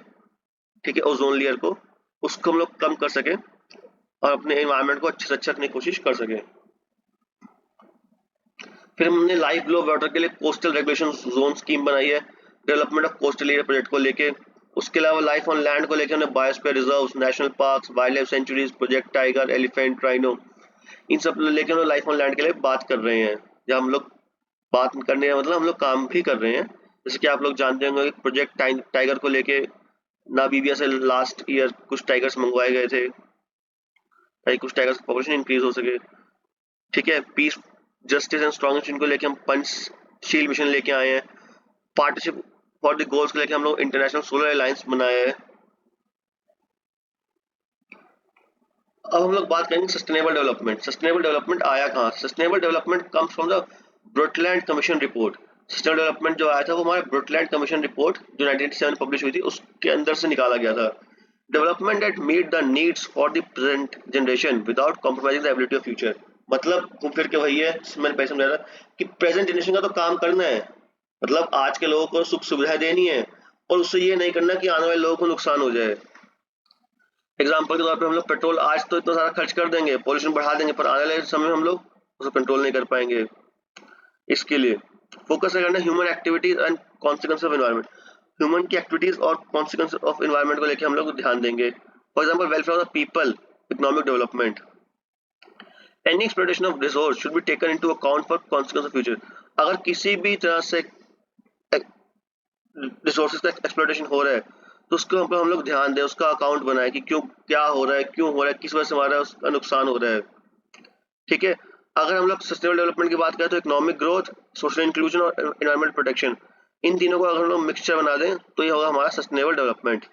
ठीक है, ओजोन लेयर को, उसको हम लोग कम कर सके और अपने एनवायरनमेंट को अच्छे से अच्छा रखने की कोशिश कर सके। फिर हमने लाइफ बिलो वाटर के लिए कोस्टल रेगुलेशन जोन स्कीम बनाई है, development of coastal area project को लेके। उसके अलावा लाइफ ऑन लैंड को लेकर हमने biosphere reserves, national parks, wild life sanctuaries, project tiger, elephant, rhino, इन सब लेके हम लोग लाइफ ऑन लैंड के लिए बात कर रहे हैं। जब हम लोग बात करने का मतलब हम लोग काम भी कर रहे हैं। जैसे कि आप लोग जानते होंगे कि प्रोजेक्ट टाइगर को लेके नामीबिया से लास्ट ईयर कुछ टाइगर्स मंगवाए गए थे ताकि कुछ टाइगर्स की पॉपुलेशन इंक्रीज हो सके। ठीक है, peace, justice and strong institute को लेके हम पंचशील मिशन लेके आए हैं। पार्टनरशिप फॉर द गोल्स को लेके हम लोग इंटरनेशनल सोलर अलायंस बनाया है। अब हम लोग बात करेंगे सस्टेनेबल डेवलपमेंट। सस्टेनेबल डेवलपमेंट आया कहाँ? Sustainable development comes from the Brundtland commission report. Sustainable development जो आया था वो हमारे ब्रुटलैंड कमीशन रिपोर्ट जो 1987 पब्लिश हुई थी उसके अंदर से निकाला गया था। Development that meet the needs for the present generation without compromising the ability of future. मतलब घूम फिर के वही है, मैंने पहले समझाया था कि प्रेजेंट जनरेशन का तो काम करना है, मतलब आज के लोगों को सुख सुविधा देनी है और उससे ये नहीं करना कि आने वाले लोगों को नुकसान हो जाए। एग्जाम्पल के तौर पे हम लोग पेट्रोल आज तो इतना सारा खर्च कर देंगे, पॉल्यूशन बढ़ा देंगे, पर आने वाले समय में हम लोग उसको कंट्रोल नहीं कर पाएंगे। इसके लिए फोकस करना human activities and consequence of environment. Human की एक्टिविटीज और कॉन्सिक्वेंस ऑफ एनवायरनमेंट को लेकर हम लोग ध्यान देंगे। For example welfare of the people, economic development. Any exploitation of resource should be taken into account for consequence of future. अगर किसी भी तरह से रिसोर्सेज का एक्सप्लॉयटेशन हो रहा है तो उसको हम लोग ध्यान दें, उसका अकाउंट बनाए कि क्यों, क्या हो रहा है, क्यों हो रहा है, किस वजह से हमारा उसका नुकसान हो रहा है। ठीक है, अगर हम लोग सस्टेनेबल डेवलपमेंट की बात करें तो इकोनॉमिक ग्रोथ, सोशल इंक्लूजन और एनवायरमेंट प्रोटेक्शन, इन तीनों को अगर हम लोग मिक्सचर बना दें तो ये होगा हमारा सस्टेनेबल डेवलपमेंट।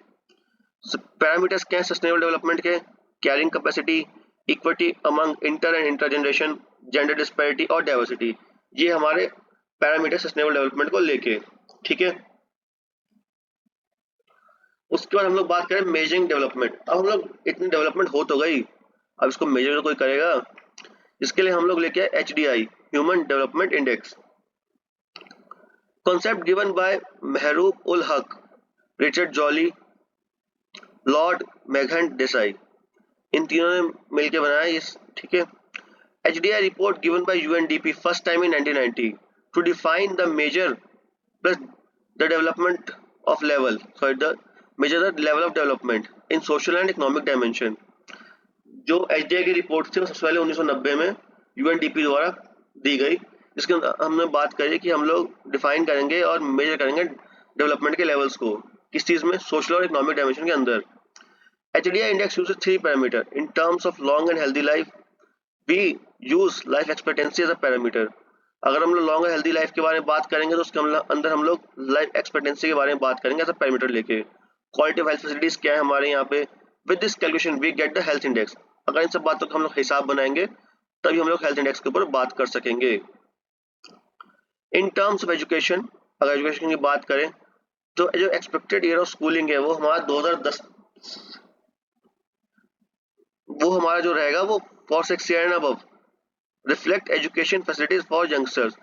पैरामीटर्स क्या है सस्टेनेबल डेवलपमेंट के? Carrying capacity, equity among inter and inter generation, gender disparity और डाइवर्सिटी, ये हमारे पैरामीटर सस्टेनेबल डेवलपमेंट को लेके। ठीक है, उसके बाद हम लोग बात करें मेजरिंग डेवलपमेंट। अब हम लोग इतनी डेवलपमेंट हो तो गई, अब इसको मेजर तो कोई करेगा, इसके लिए हम लोग लेके आए HDI, human development index. Concept given by Mahbub ul Haq, Richard Jolly, Lord मेघन देसाई, इन तीनों ने मिलकर बनाया इस। ठीक है, HDI report given by UNDP first time in 1990 to define the major plus the development of level, sorry the major the level of development in social and economic dimension. जो HDI की रिपोर्ट थी वो सबसे पहले 1990 में UNDP द्वारा दी गई, जिसके अंदर हमने बात करी कि हम लोग डिफाइन करेंगे और मेजर करेंगे डेवलपमेंट के लेवल्स को, किस चीज में? सोशल और इकोनॉमिक डायमेंशन के अंदर। HDI index uses 3 parameter in terms of long and healthy life. We use life expectancy as a parameter. अगर हम लोग लॉन्ग और हेल्दी लाइफ के बारे में बात करेंगे तो उसके अंदर हम लोग लाइफ एक्सपेक्टेंसी के बारे में बात करेंगे एज अ पैरामीटर लेके। क्वालिटी ऑफ हेल्थ फैसिलिटीज क्या है हमारे यहाँ पे? With this calculation we get the health index. अगर इन सब बातों का हम लोग हिसाब बनाएंगे तभी हम लोग हेल्थ इंडेक्स के ऊपर बात कर सकेंगे। इन टर्म्स ऑफ एजुकेशन, अगर एजुकेशन की बात करें तो जो एक्सपेक्टेड ईयर ऑफ स्कूलिंग है वो हमारा 2010, वो हमारा जो रहेगा वो for 6 year and above. Reflect education facilities for youngsters,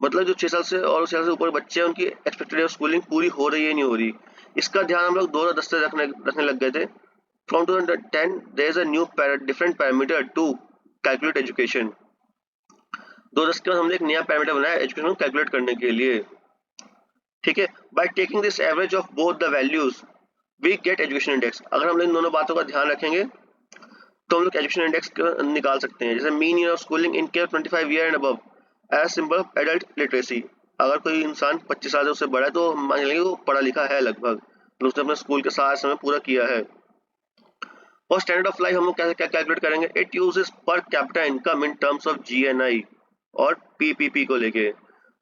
मतलब जो 6 साल से और 6 साल से ऊपर बच्चे हैं उनकी एक्सपेक्टेड ईयर ऑफ स्कूलिंग पूरी हो रही है नहीं हो रही, इसका ध्यान हम लोग 2010 से रखने लग गए थे। From 2010, there is a new different parameter to calculate education. 2010 के बाद हमने एक नया पैरामीटर बनाया एजुकेशन को कैलकुलेट करने के लिए। ठीक है, by taking this average of both the values we get education index. अगर हम इन दोनों बातों का ध्यान रखेंगे तो हम लोग एजुकेशन इंडेक्स निकाल सकते हैं। जैसे mean year of schooling in care 25 year and above as symbol of adult literacy. अगर कोई इंसान 25 साल से उससे बड़ा है तो हम मान लेंगे वो पढ़ा लिखा है लगभग, तो उसने अपने स्कूल के सारा समय पूरा किया है। और स्टैंडर्ड ऑफ लाइफ हम लोग क्या कैलकुलेट करेंगे, it uses per capita income in terms of GNI और पीपीपी को लेके।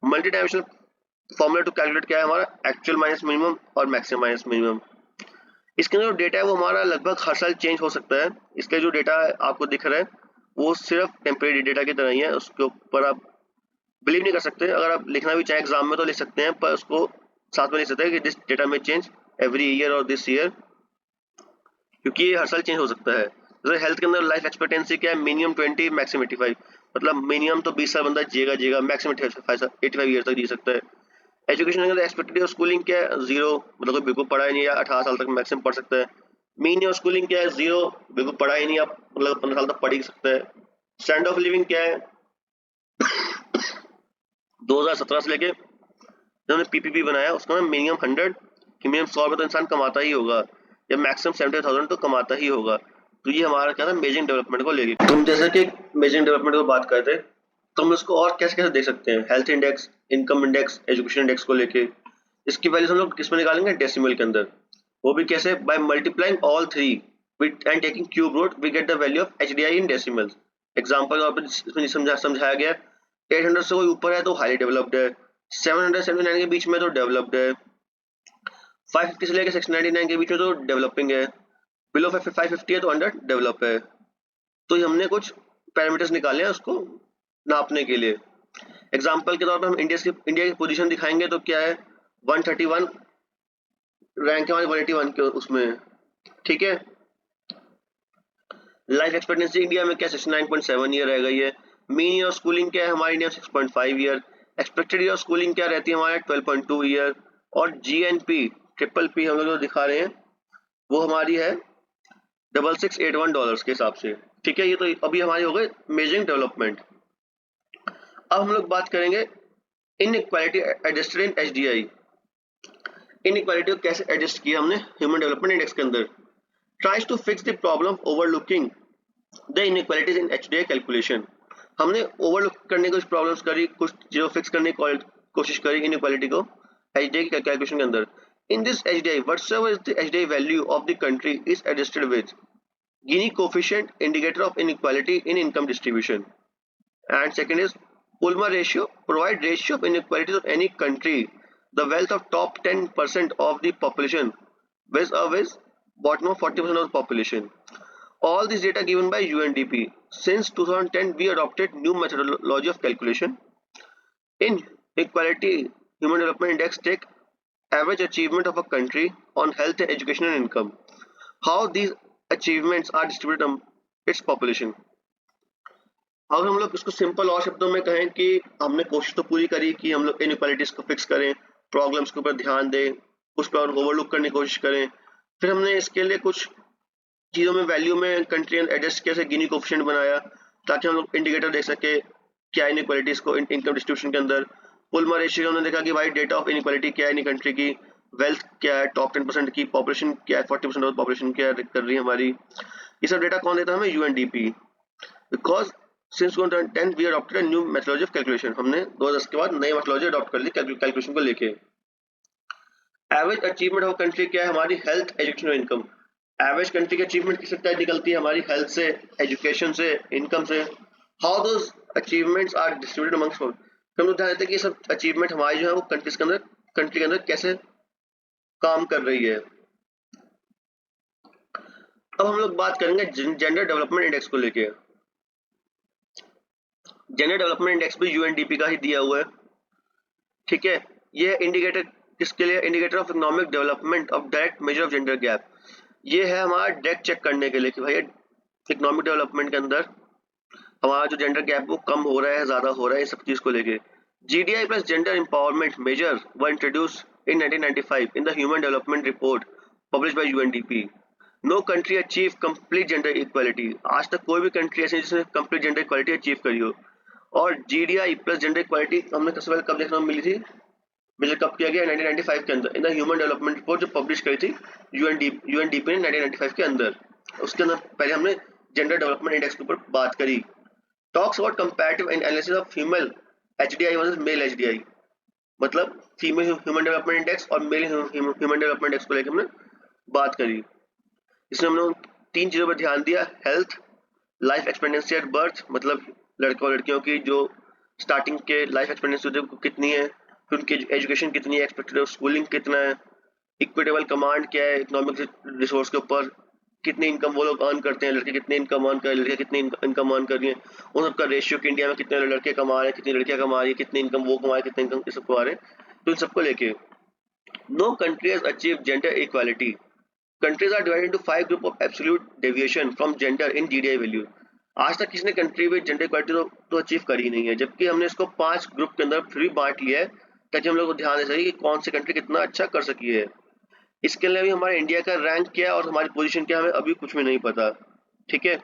Multi dimensional formula to calculate क्या है हमारा, एक्चुअल माइनस मिनिमम और मैक्सिमम माइनस मिनिमम। इसके अंदर जो डेटा है वो हमारा लगभग हर साल चेंज हो सकता है। इसके जो डेटा आपको दिख रहा है वो सिर्फ टेम्परेरी डेटा की तरह ही है, उसके ऊपर आप बिलीव नहीं कर सकते। अगर आप लिखना भी चाहें एग्जाम में तो लिख सकते हैं, पर उसको साथ में लिख सकते हैं कि दिस डेटा में चेंज एवरी ईयर और दिस ईयर, क्योंकि ये हर साल चेंज हो सकता है। जैसे हेल्थ के अंदर लाइफ एक्सपेक्टेंसी क्या है, मिनिमम 20 मैक्सिमम 85, मतलब मिनिमम तो 20 साल बंदा जिएगा, मैक्सिमम 85 ईयर तक जी सकता है। एजुकेशन के अंदर एक्सपेक्टेड ईयर स्कूलिंग क्या है, 0, मतलब कोई बिल्कुल पढ़ा ही नहीं, या 18 साल तक मैक्सिमम पढ़ सकता है। मीन ईयर स्कूलिंग क्या है, 0, बिल्कुल पढ़ा ही नहीं, आप मतलब 15 साल तक पढ़ ही सकता है। स्टैंडर्ड ऑफ लिविंग क्या है, 2017 से लेके उन्होंने पीपीपी बनाया उसका मिनिमम 100 कि मिनिमम 100 रुपये तो इंसान कमाता ही होगा, या मैक्सिमम 70,000 तो कमाता ही होगा। तो ये हमारा क्या था, मेजरिंग डेवलपमेंट को लेके। तुम जैसे कि मेजरिंग डेवलपमेंट को बात करते तो हम इसको और कैसे कैसे देख सकते हैं, health index, income index, education index को लेके। इसकी वैल्यूज हम लोग किसमें निकालेंगे, डेसिमल के अंदर। वो भी कैसे, by multiplying all three with and taking cube root we get the value of HDI in decimals. Example और इसमें समझाया गया 800 से कोई ऊपर है तो हाईली डेवलप्ड है, 779 के बीच में तो डेवलप्ड है, 550 से लेकर 699 के बीच में तो डेवलपिंग है, बिलो 550 है तो अंडर डेवलप है। तो हमने कुछ पैरामीटर्स निकाले हैं उसको नापने के लिए। एग्जांपल के तौर पर हम इंडिया की पोजीशन दिखाएंगे तो क्या है, 131 रैंक है हमारी 181 के उसमें, ठीक है। लाइफ एक्सपेक्टेंसी इंडिया में क्या 69.7 ईयर रह गई है। मीन ईयर स्कूलिंग क्या है हमारी इंडिया में 6.5 ईयर। एक्सपेक्टेड ईयर स्कूलिंग क्या रहती है हमारे 12.2 ईयर। और जीएनपी ट्रिपल पी हम लोग जो दिखा रहे हैं वो हमारी है $6681 के हिसाब से, ठीक है। ये तो अभी हमारी हो गई मेजरिंग डेवलपमेंट। अब हम लोग बात करेंगे inequality adjusted in HDI. Inequality को कैसे एडजस्ट किया हमने ह्यूमन डेवलपमेंट इंडेक्स के अंदर। Tries to fix the problem overlooking the inequalities in HDI calculation. हमने ओवरलुक करने की कुछ प्रॉब्लम्स करी, कुछ चीजों फिक्स करने की कोशिश करी इनइक्वालिटी को एचडीआई कैलकुलेशन के अंदर। In this HDI whatsoever is the HDI value of the country is adjusted with Gini coefficient, indicator of inequality in income distribution. And second is Ulmer ratio, provide ratio of inequalities of any country, the wealth of top 10% of the population with bottom of 40% of the population. All this data given by UNDP. Since 2010, we adopted new methodology of calculation. In equality, Human Development Index take average achievement of a country on health, education and income. How these achievements are distributed among its population. अब हम लोग इसको simple और शब्दों में कहें कि हमने कोशिश तो पूरी करी कि हम लोग इनइक्वालिटीज को फिक्स करें, प्रॉब्लम्स के ऊपर ध्यान दें, उस पर ओवरलुक करने की कोशिश करें। फिर हमने इसके लिए कुछ चीज़ों में वैल्यू में कंट्री एडजस्ट कैसे गिनी कोफिशिएंट बनाया ताकि हम लोग इंडिकेटर देख सके क्या इनइक्वालिटीज को इनकम डिस्ट्रीब्यूशन के अंदर। पुलमा रेशियो हमने देखा कि भाई डेटा ऑफ इनइक्वालिटी क्या है इन कंट्री की, वेल्थ क्या है, टॉप 10% की, पॉपुलेशन क्या है, 40% ऑफ पॉपुलेशन क्या कर रही है हमारी। ये सब डेटा कौन देता है हमें, UNDP. Because since 2010 we adopted a new methodology of calculation. हमने 2010 के बाद नई मेथोडोलॉजी अडॉप्ट कर ली कैलकुलेशन को लेके। एवरेज अचीवमेंट ऑफ कंट्री क्या है हमारी, हेल्थ, एजुकेशन और इनकम। एवरेज कंट्री की अचीवमेंट किस तरह निकलती है हमारी, हेल्थ से, एजुकेशन से, इनकम से। How those achievements are distributed amongst, हम लोग ध्यान देते हैं कि सब अचीवमेंट हमारी जो है वो कंट्री के अंदर कैसे काम कर रही है। अब हम लोग बात करेंगे जेंडर डेवलपमेंट इंडेक्स को लेके। जेंडर डेवलपमेंट इंडेक्स भी यूएनडीपी का ही दिया हुआ है, ठीक है। ये इंडिकेटर किसके लिए, indicator of economic development of direct measure of gender gap. ये है हमारा डायरेक्ट चेक करने के लिए कि भाई इकोनॉमिक डेवलपमेंट के अंदर हमारा जो जेंडर गैप वो कम हो रहा है, ज्यादा हो रहा है, इस सब चीज को लेके। GDI plus gender empowerment measure were introduced in 1995 in the Human Development Report published by UNDP. No country achieved complete gender equality. आज तक कोई भी कंट्री ऐसी जिसने complete gender equality अचीव करी हो। और GDI plus gender equality हमने सबसे पहले कब देखने को मिली थी, मेजर कब किया गया? 1995 के अंदर, in the human development report जो पब्लिश करी थी यूएनडीपी ने 1995 के अंदर। उसके अंदर पहले हमने जेंडर डेवलपमेंट इंडेक्स के ऊपर बात करी। Talks about comparative analysis of female HDI versus male HDI, मतलब फीमेल ह्यूमन डेवलपमेंट इंडेक्स और मेल ह्यूमन डेवलपमेंट इंडेक्स को लेकर हमने बात करी। इसमें हमने 3 चीजों पर ध्यान दिया। Health, life expectancy at birth, मतलब लड़के और लड़कियों की जो स्टार्टिंग के लाइफ एक्सपेक्टेंसी कितनी है, फिर उनकी एजुकेशन कितनी है, एक्सपेक्टेड स्कूलिंग कितना है, इक्विटेबल कमांड क्या है इकोनॉमिक रिसोर्स के ऊपर, कितनी इनकम वो लोग अर्न करते हैं, लड़के कितनी इनकम अर्न कर रहे हैं, लड़कियां कितनी इनकम अर्न कर रही हैं, उन सबका रेशियो कि इंडिया में कितने लड़के कमा रहे हैं, कितनी लड़कियां कमा रही है, कितनी इनकम वो कमा रहे हैं, कितनी इनकम इस सब कमा रहे हैं। तो इन सबको लेके no country has achieve gender equality. Countries are divided into 5 group of absolute deviation from gender in GDI value. आज तक किसी ने कंट्री में जेंडर इक्वालिटी तो अचीव करी नहीं है, जबकि हमने इसको 5 ग्रुप के अंदर फिर भी बांट लिया है ताकि हम लोग को ध्यान दे सके कि कौन सी कंट्री कितना अच्छा कर सकी है। इसके लिए भी हमारे इंडिया का रैंक क्या है और हमारी पोजीशन क्या है, हमें अभी कुछ भी नहीं पता। ठीक है,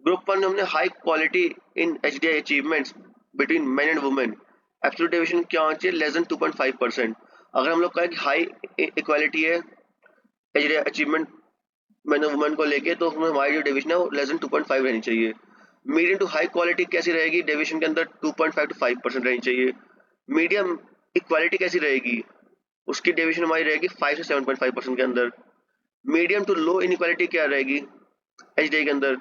ग्रुप 1 में हमने high quality in HDI achievements between main and women. Absolute deviation क्या होना चाहिए? Less than 2.5%। अगर हम लोग कहें कि हाई इक्वालिटी है एचडीआई अचीवमेंट मैन और वुमेन को लेके, तो उसमें हमारी जो डेविएशन है वो लेस देन 2.5 रहनी चाहिए। मीडियम टू हाई क्वालिटी कैसी रहेगी? डेविएशन के अंदर 2.5 to 5% रहनी चाहिए। मीडियम इक्वालिटी कैसी रहेगी? उसकी डेविएशन हमारी रहेगी 5 से 7.5% के अंदर। मीडियम टू लो इनइक्वालिटी क्या रहेगी एचडीआई के अंदर?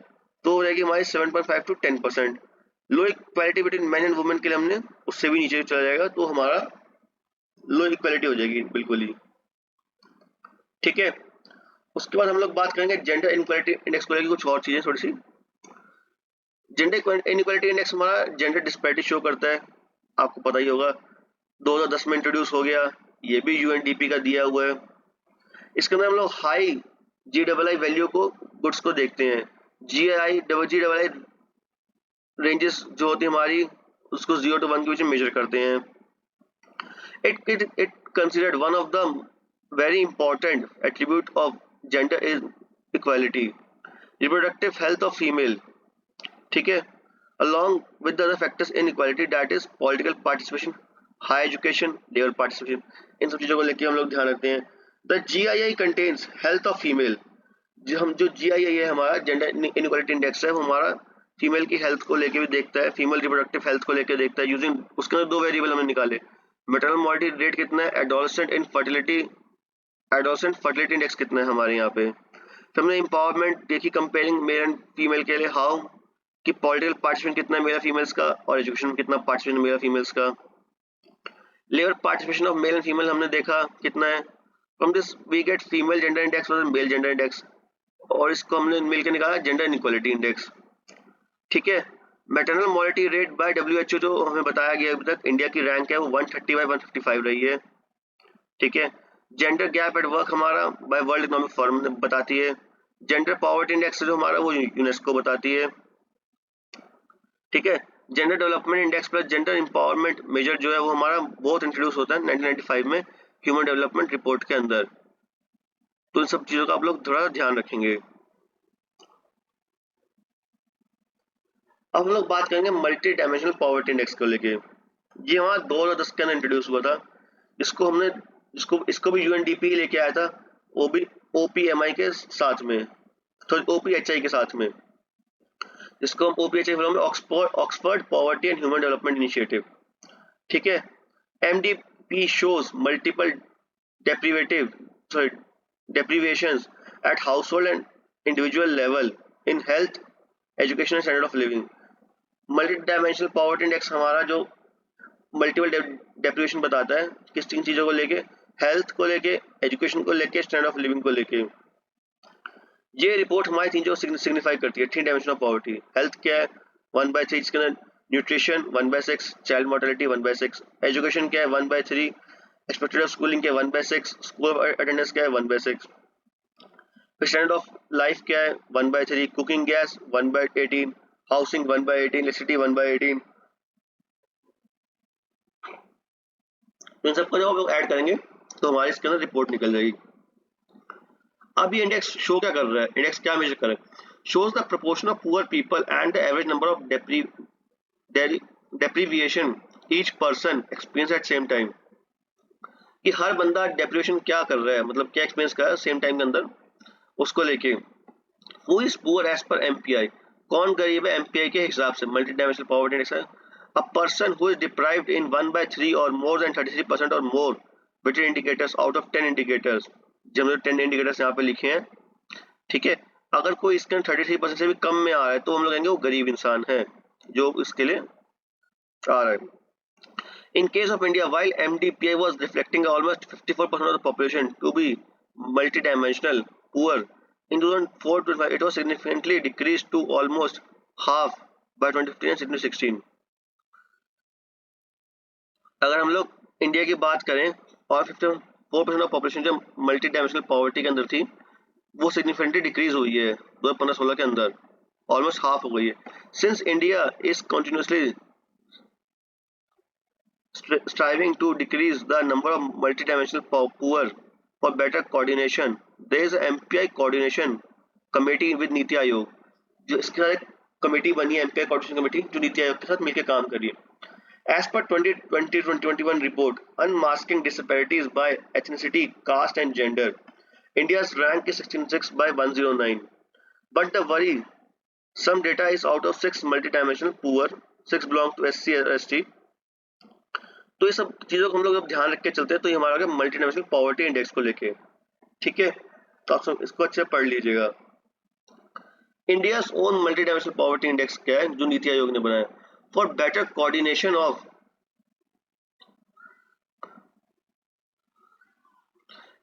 तो रहेगी हमारी 7.5 to 10%। Low equality between man and women के लिए हमने उससे भी नीचे चला जाएगा, तो हमारा लो इक्वालिटी हो जाएगी बिल्कुल ही। ठीक है, उसके बाद हम लोग बात करेंगे जेंडर इनइक्वालिटी इंडेक्स को लेकर कुछ और चीजें थोड़ी सी। जेंडर इनइक्वालिटी इंडेक्स हमारा जेंडर डिस्पैरिटी शो करता है, आपको पता ही होगा, 2010 में इंट्रोड्यूस हो गया, ये भी यूएनडीपी का दिया हुआ है। इसके अंदर हम लोग हाई GII वैल्यू को गुड्स को देखते हैं। GII रेंजेस जो होती है हमारी, उसको 0 to 1 के बीच में मेजर करते हैं। It considered one of the very important attribute of gender is equality, reproductive health of female, ठीक है, along with the other factors in equality that is political participation, high education, labor participation, इन सब चीजों को लेकर हम लोग ध्यान रखते हैं। The GII contains health of female, जो GII है हमारा जेंडर इनइक्वालिटी इंडेक्स है, वो हमारा फीमेल की हेल्थ को लेके भी देखता है, फीमेल रिप्रोडक्टिव हेल्थ को लेके देखता है। यूजिंग उसके अंदर 2 वेरिएबल हमने निकाले, मैटरनल मॉर्टिलिटी रेट कितना है, एडोलेसेंट फर्टिलिटी इंडेक्स कितना है हमारे यहाँ पे। फिर हमने एम्पावरमेंट देखी, कंपेयरिंग मेल एंड फीमेल के लिए, हाउ कि पॉलिटिकल पार्टिसिपेशन कितना है मेल फीमेल्स का, और एजुकेशन में कितना पार्टिसिपेशन मेल फीमेल्स का। Labour participation of male and female हमने देखा कितना है। From this we get female gender index और मेल जेंडर इंडेक्स, और इसको हमने मिलकर निकाला जेंडर इनइक्वालिटी इंडेक्स। ठीक है, maternal mortality rate by WHO जो हमें बताया गया अभी तक, इंडिया की रैंक है वो 130/155 रही है। ठीक है, जेंडर गैप एट वर्क हमारा बाय वर्ल्ड इकोनॉमिक फोरम बताती है। जेंडर पॉवर्टी इंडेक्स जो हमारा वो यूनेस्को बताती है। ठीक है, gender development index plus gender empowerment measure जो है वो हमारा बहुत इंट्रोड्यूस होता है 1995 में ह्यूमन डेवलपमेंट रिपोर्ट के अंदर। तो इन सब चीजों का आप लोग थोड़ा ध्यान रखेंगे। अब हम लोग बात करेंगे मल्टी डायमेंशनल पॉवर्टी इंडेक्स को लेके। ये हमारा 2010 के अंदर इंट्रोड्यूस हुआ था। इसको भी यूएनडीपी लेके आया था, वो भी OPMI के साथ में, तो OPHI के साथ में, जिसको हम OPHI में Oxford poverty and human development initiative. ठीक है, MDP shows multiple deprivations at household and individual level in health, education and standard of living. Multi dimensional poverty index हमारा जो मल्टीपल डेप्रिवेशन बताता है किस तीन चीजों को लेके, हेल्थ को लेके, एजुकेशन को लेके, स्टैंडर्ड ऑफ लिविंग को लेके। ये रिपोर्ट हमारी तीन चीजों सिग्निफाई करती है। 3 डायमेंशन ऑफ पॉवर्टी। हेल्थ क्या है 1/3, इसके अंदर न्यूट्रिशन 1/6, चाइल्ड मोर्टेलिटी 1/6, एजुकेशन क्या है 1/3, एक्सपेक्टेड ऑफ स्कूलिंग क्या है 1/6, स्कूल अटेंडेंस क्या है 1/6, स्टैंडर्ड ऑफ लाइफ क्या है 1/3, कुकिंग गैस 1/18, हाउसिंग 1/18, इलेक्ट्रिसिटी 1/18। तो इन सबको जब आप लोग ऐड करेंगे तो हमारे इसके अंदर रिपोर्ट निकल जाएगी। अब ये इंडेक्स शो क्या कर रहा है, इंडेक्स क्या मेजर कर रहा है? Shows the proportion of poor people and the average number of deprivation each person experience at same time। कि हर बंदा डेप्रिवेशन क्या कर रहा है, मतलब क्या एक्सपीरियंस कर रहा है सेम टाइम के अंदर, उसको लेके। Who is poor as per MPI, कौन गरीब है एमपीआई के हिसाब से, मल्टी डायमेंशनल पॉवर्टी इंडेक्स है। A person who is deprived in 1/3 और मोर देन 33% और more better indicators out of 10 indicators, जब 10 इंडिकेटर्स यहाँ पे लिखे हैं, ठीक है। अगर कोई इसके 33% से भी कम में आ रहा है तो हम लोग कहेंगे वो गरीब इंसान है जो इसके लिए आ रहा है। In case of India, while MDPI was reflecting almost 54% of the population to be multidimensional poor, in 2004-2005 it was significantly decreased to almost half by 2015 and 2016. अगर हम लोग इंडिया की बात करें और 54% ऑफ पॉपुलेशन जो मल्टी डायमेंशनल पॉवर्टी के अंदर थी वो सिग्निफिकेंटली डिक्रीज हुई है 2015-16 के अंदर, ऑलमोस्ट हाफ हो गई है। Since India is continuously striving to decrease the number of multidimensional poor for better coordination, there is a MPI coordination committee with NITI Aayog, जो इसके साथ एक कमेटी बनी है MPI coordination committee जो नीति आयोग के साथ मिलकर काम कर रही है। As per 2020-2021 report, unmasking disparities by ethnicity, caste and gender, India's rank is 66 by 109. But the worry, some data is out of 6 multidimensional poor, 6 belong to SC or ST. तो ये सब चीजों को हम लोग जब ध्यान रख के चलते हैं तो ये हमारा क्या मल्टी डायमेंशनल पॉवर्टी इंडेक्स को लेके, ठीक है। तो आप सब इसको अच्छे पढ़ लीजिएगा। India own multi dimensional poverty index क्या है जो नीति आयोग ने बनाया, for better coordination of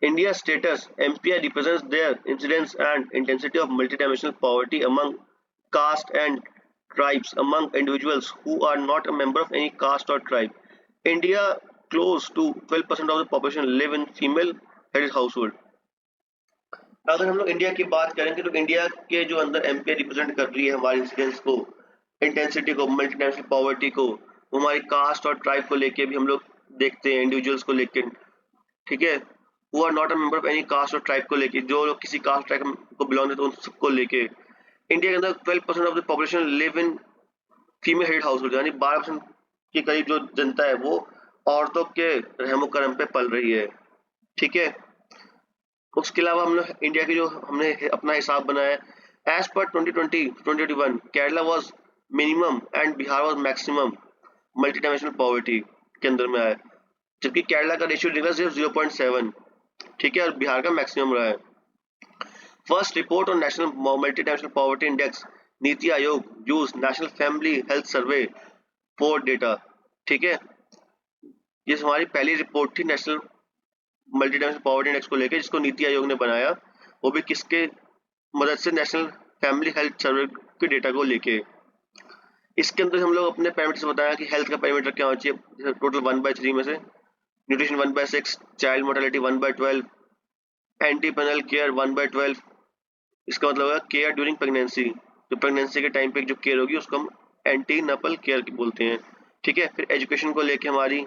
India status, MPI represents their incidence and intensity of multi dimensional poverty among caste and tribes among individuals who are not a member of any caste or tribe. India close to 12% of the population live in female headed household. अगर हम लोग India की बात करेंगे तो India के जो अंदर एमपीआई रिप्रेजेंट कर रही है हमारी इंसिडेंस को, इंटेंसिटी को, मल्टी डायमेंशनल पॉवर्टी को, हमारी कास्ट और ट्राइब को लेके भी हम लोग देखते हैं, इंडिविजुअल्स को लेके, ठीक है। Who are not a member of any caste और ट्राइब को लेके, जो लोग किसी कास्ट ट्राइब को बिलोंग करते हैं उन सबको लेके। इंडिया के अंदर 12% of the population live in female head household, यानी 12% के करीब जो जनता है वो औरतों के रहमो करम पे पल रही है, ठीक है। उसके अलावा हम लोग इंडिया की जो हमने अपना हिसाब बनाया है, as per 2020-2021 Kerala was minimum and Bihar was maximum multi dimensional poverty के अंदर में आया, जबकि केरला का रेशियो निकला सिर्फ 0.7, ठीक है, और बिहार का मैक्सिमम रहा है। First report on national multi dimensional poverty index, NITI आयोग use national family health survey for data, ठीक है। ये हमारी पहली रिपोर्ट थी national multi dimensional poverty index को लेकर, जिसको नीति आयोग ने बनाया, वो भी किसके मदद से, नेशनल फैमिली हेल्थ सर्वे के डेटा को लेके। इसके अंदर हम लोग अपने पैरामीटर्स बताया कि हेल्थ का पैरामीटर क्या होना चाहिए, टोटल 1/3 में से न्यूट्रिशन 1/6, चाइल्ड मोर्टेलिटी 1/12, एंटीपेनल केयर 1/12। इसका मतलब होगा केयर ड्यूरिंग प्रेगनेंसी, जो प्रेगनेंसी के टाइम पे जो केयर होगी उसको हम एंटीनपल केयर बोलते हैं, ठीक है। फिर एजुकेशन को लेके हमारी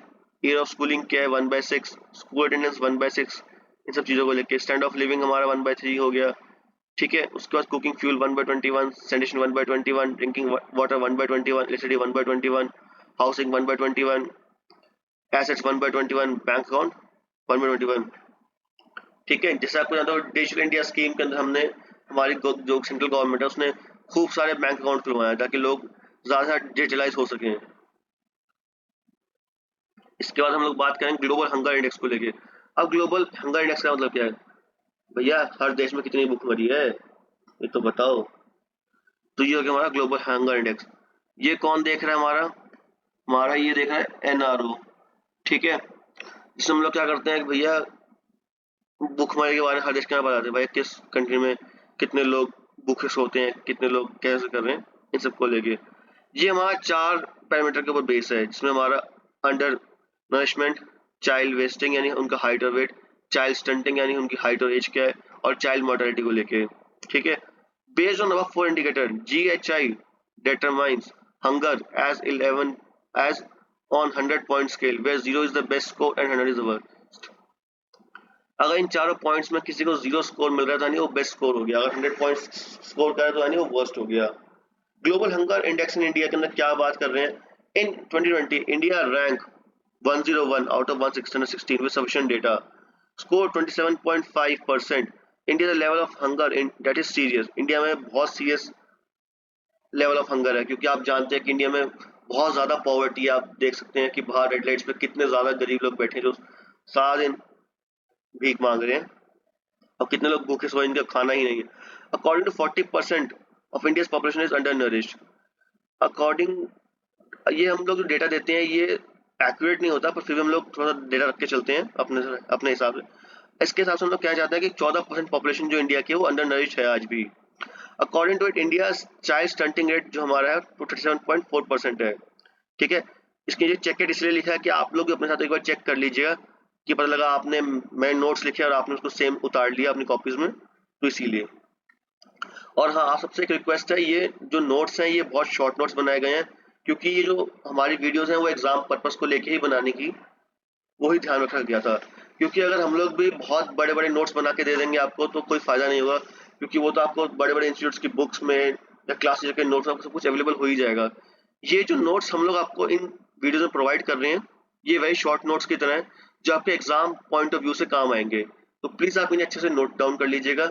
ईयर ऑफ स्कूलिंग क्या है 1/6, स्कूल अटेंडेंस 1/6, इन सब चीज़ों को लेके। स्टैंडर्ड ऑफ लिविंग हमारा 1/3 हो गया, ठीक है। उसके बाद cooking fuel 1/21, sanitation 1/21, drinking water 1/21, electricity 1/21, housing 1/21, assets 1/21, bank account 1/21, ठीक है। जैसे आपको जानते हो डिजिटल इंडिया स्कीम के अंदर हमने हमारी जो सेंट्रल गवर्नमेंट है उसने खूब सारे बैंक अकाउंट खुलवाए ताकि लोग ज्यादा डिजिटलाइज हो सकें। इसके बाद हम लोग बात करेंगे ग्लोबल हंगर इंडेक्स को लेके। अब ग्लोबल हंगर इंडेक्स का मतलब क्या है भैया, हर देश में कितनी भूख मरी है ये तो बताओ। तो ये हो गया हमारा ग्लोबल हंगर इंडेक्स। ये कौन देख रहा है हमारा, हमारा ये देख रहा है एनआरओ, ठीक है। इसमें हम लोग क्या करते हैं कि भैया भूखमरी के बारे में हर देश के बारे में बताते हैं, भाई किस कंट्री में कितने लोग भूखे सोते हैं, कितने लोग कैसे कर रहे हैं, इन सबको लेके। ये हमारा 4 पैरामीटर के ऊपर बेस है, जिसमें हमारा अंडर नरिशमेंट, चाइल्ड वेस्टिंग यानी उनका हाइट और वेट, चाइल्ड स्टंटिंग यानी उनकी हाइट और एज क्या है, और चाइल्ड मोर्टेलिटी को लेके, ठीक है। Based on above 4 indicator, GHI determines hunger as 11 as on 100 point scale where 0 is the best score and 100 is the worst. अगर इन चारों पॉइंट्स में किसी को 0 स्कोर मिल रहा है तो यानी वो बेस्ट स्कोर हो गया, अगर 100 पॉइंट्स स्कोर कर रहा है तो यानी वो वर्स्ट हो गया। Global hunger index in India के अंदर क्या बात कर रहे हैं, इन 2020 India rank 101 out of 116 with sufficient data. Score 27.5%. India the level of hunger in that is serious. India में बहुत सीरियस लेवल ऑफ हंगर है, क्योंकि आप जानते हैं कि इंडिया में बहुत ज़्यादा पॉवर्टी है। आप देख सकते हैं कि बाहर रेड लाइट्स पे कितने ज़्यादा गरीब लोग बैठे हैं जो सारा दिन भीख मांग रहे हैं, और कितने लोग भूखे सोए इनका खाना ही नहीं है। According to 40% of India's population is under nourished. According ये हम लोग जो डेटा देते हैं ये एक्यूरेट नहीं होता, पर फिर भी हम लोग थोड़ा डेटा रख के चलते हैं अपने अपने हिसाब से। इसके हिसाब से हम लोग क्या चाहते हैं कि 14% पॉपुलेशन जो इंडिया की है वो अंडर नरिश्ड है आज भी। According to it India child stunting rate जो हमारा है 37.4% है। ठीक है, इसके लिए चेक इट इसलिए लिखा है कि आप लोग अपने साथ एक बार चेक कर लीजिएगा कि पता लगा आपने मैं नोट्स लिखे और आपने उसको सेम उतार लिया अपनी कॉपीज में, तो इसीलिए। और हाँ, आप सबसे एक रिक्वेस्ट है, ये जो नोट्स हैं ये बहुत शॉर्ट नोट्स बनाए गए हैं, क्योंकि ये जो हमारी वीडियोस हैं वो एग्जाम पर्पस को लेके ही बनाने की वही ध्यान रखा गया था। क्योंकि अगर हम लोग भी बहुत बड़े बड़े नोट्स बना के दे देंगे आपको तो कोई फायदा नहीं होगा, क्योंकि वो तो आपको बड़े बड़े इंस्टीट्यूट्स की बुक्स में या क्लास टीचर के नोट्स में सब कुछ अवेलेबल हो ही जाएगा। ये जो नोट्स हम लोग आपको इन वीडियोज में प्रोवाइड कर रहे हैं ये वही शॉर्ट नोट्स की तरह है जो आपके एग्जाम पॉइंट ऑफ व्यू से काम आएंगे। तो प्लीज आप इन्हें अच्छे से नोट डाउन कर लीजिएगा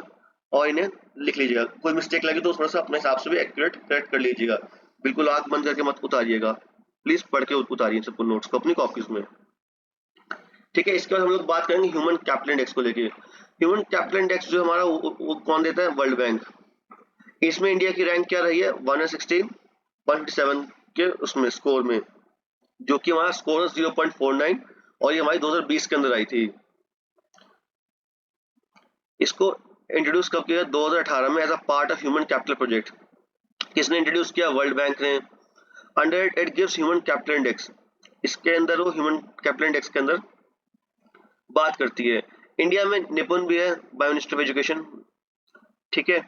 और इन्हें लिख लीजिएगा। कोई मिस्टेक लगे तो थोड़ा सा अपने हिसाब से भी एक्यूरेट करेक्ट कर लीजिएगा। बिल्कुल आंख बंद करके मत उतारिएगा, प्लीज पढ़ के उतारिए सबको नोट्स को अपनी कॉपीज में। ठीक है, इसके बाद हम लोग बात करेंगे ह्यूमन कैपिटल इंडेक्स को लेके। ह्यूमन कैपिटल इंडेक्स जो हमारा वो कौन देता है? World bank. इसमें इंडिया की रैंक क्या रही है? 116.7 के उसमें स्कोर में, जो कि हमारा स्कोर 0.49 और ये हमारी 2020 के अंदर आई थी। इसको इंट्रोड्यूस कब किया? 2018 में as a part of human capital project. किसने इंट्रोड्यूस किया? वर्ल्ड बैंक ने। Under it gives human capital index. इसके अंदर वो ह्यूमन कैपिटल इंडेक्स के अंदर बात करती है। इंडिया में निपुण भी है बाय मिनिस्टर ऑफ एजुकेशन। ठीक है,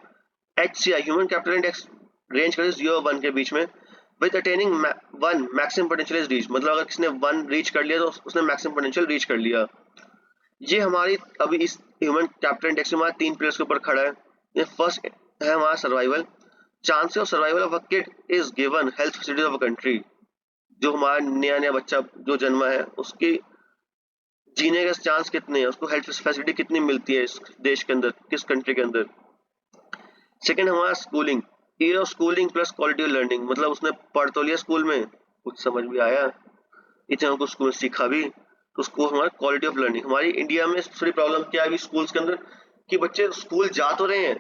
HCI human capital index range करते 0 और 1 के बीच में। With attaining 1 maximum potential is reach, मतलब अगर किसने 1 रीच कर लिया तो उसने मैक्सिमम पोटेंशियल रीच कर लिया। ये हमारी अभी इस ह्यूमन कैपिटल इंडेक्स में हमारे 3 पिलर्स के ऊपर खड़ा है। ये फर्स्ट है हमारा survival. Chances of survival of a kid is given health facilities of a country. जो हमारा नया नया बच्चा जो जन्मा है उसकी जीने का चांस कितने हैं, उसको हेल्थ फैसिलिटी कितनी मिलती है इस देश के अंदर, किस कंट्री के अंदर। सेकंड हमारा schooling. Year of schooling plus quality of learning, मतलब उसने पढ़ तो लिया स्कूल में, कुछ समझ भी आया, इतना कुछ स्कूल सीखा भी, तो उसको हमारा क्वालिटी ऑफ लर्निंग। हमारी इंडिया में थोड़ी प्रॉब्लम क्या है अभी स्कूल्स के अंदर कि बच्चे स्कूल जा तो रहे हैं,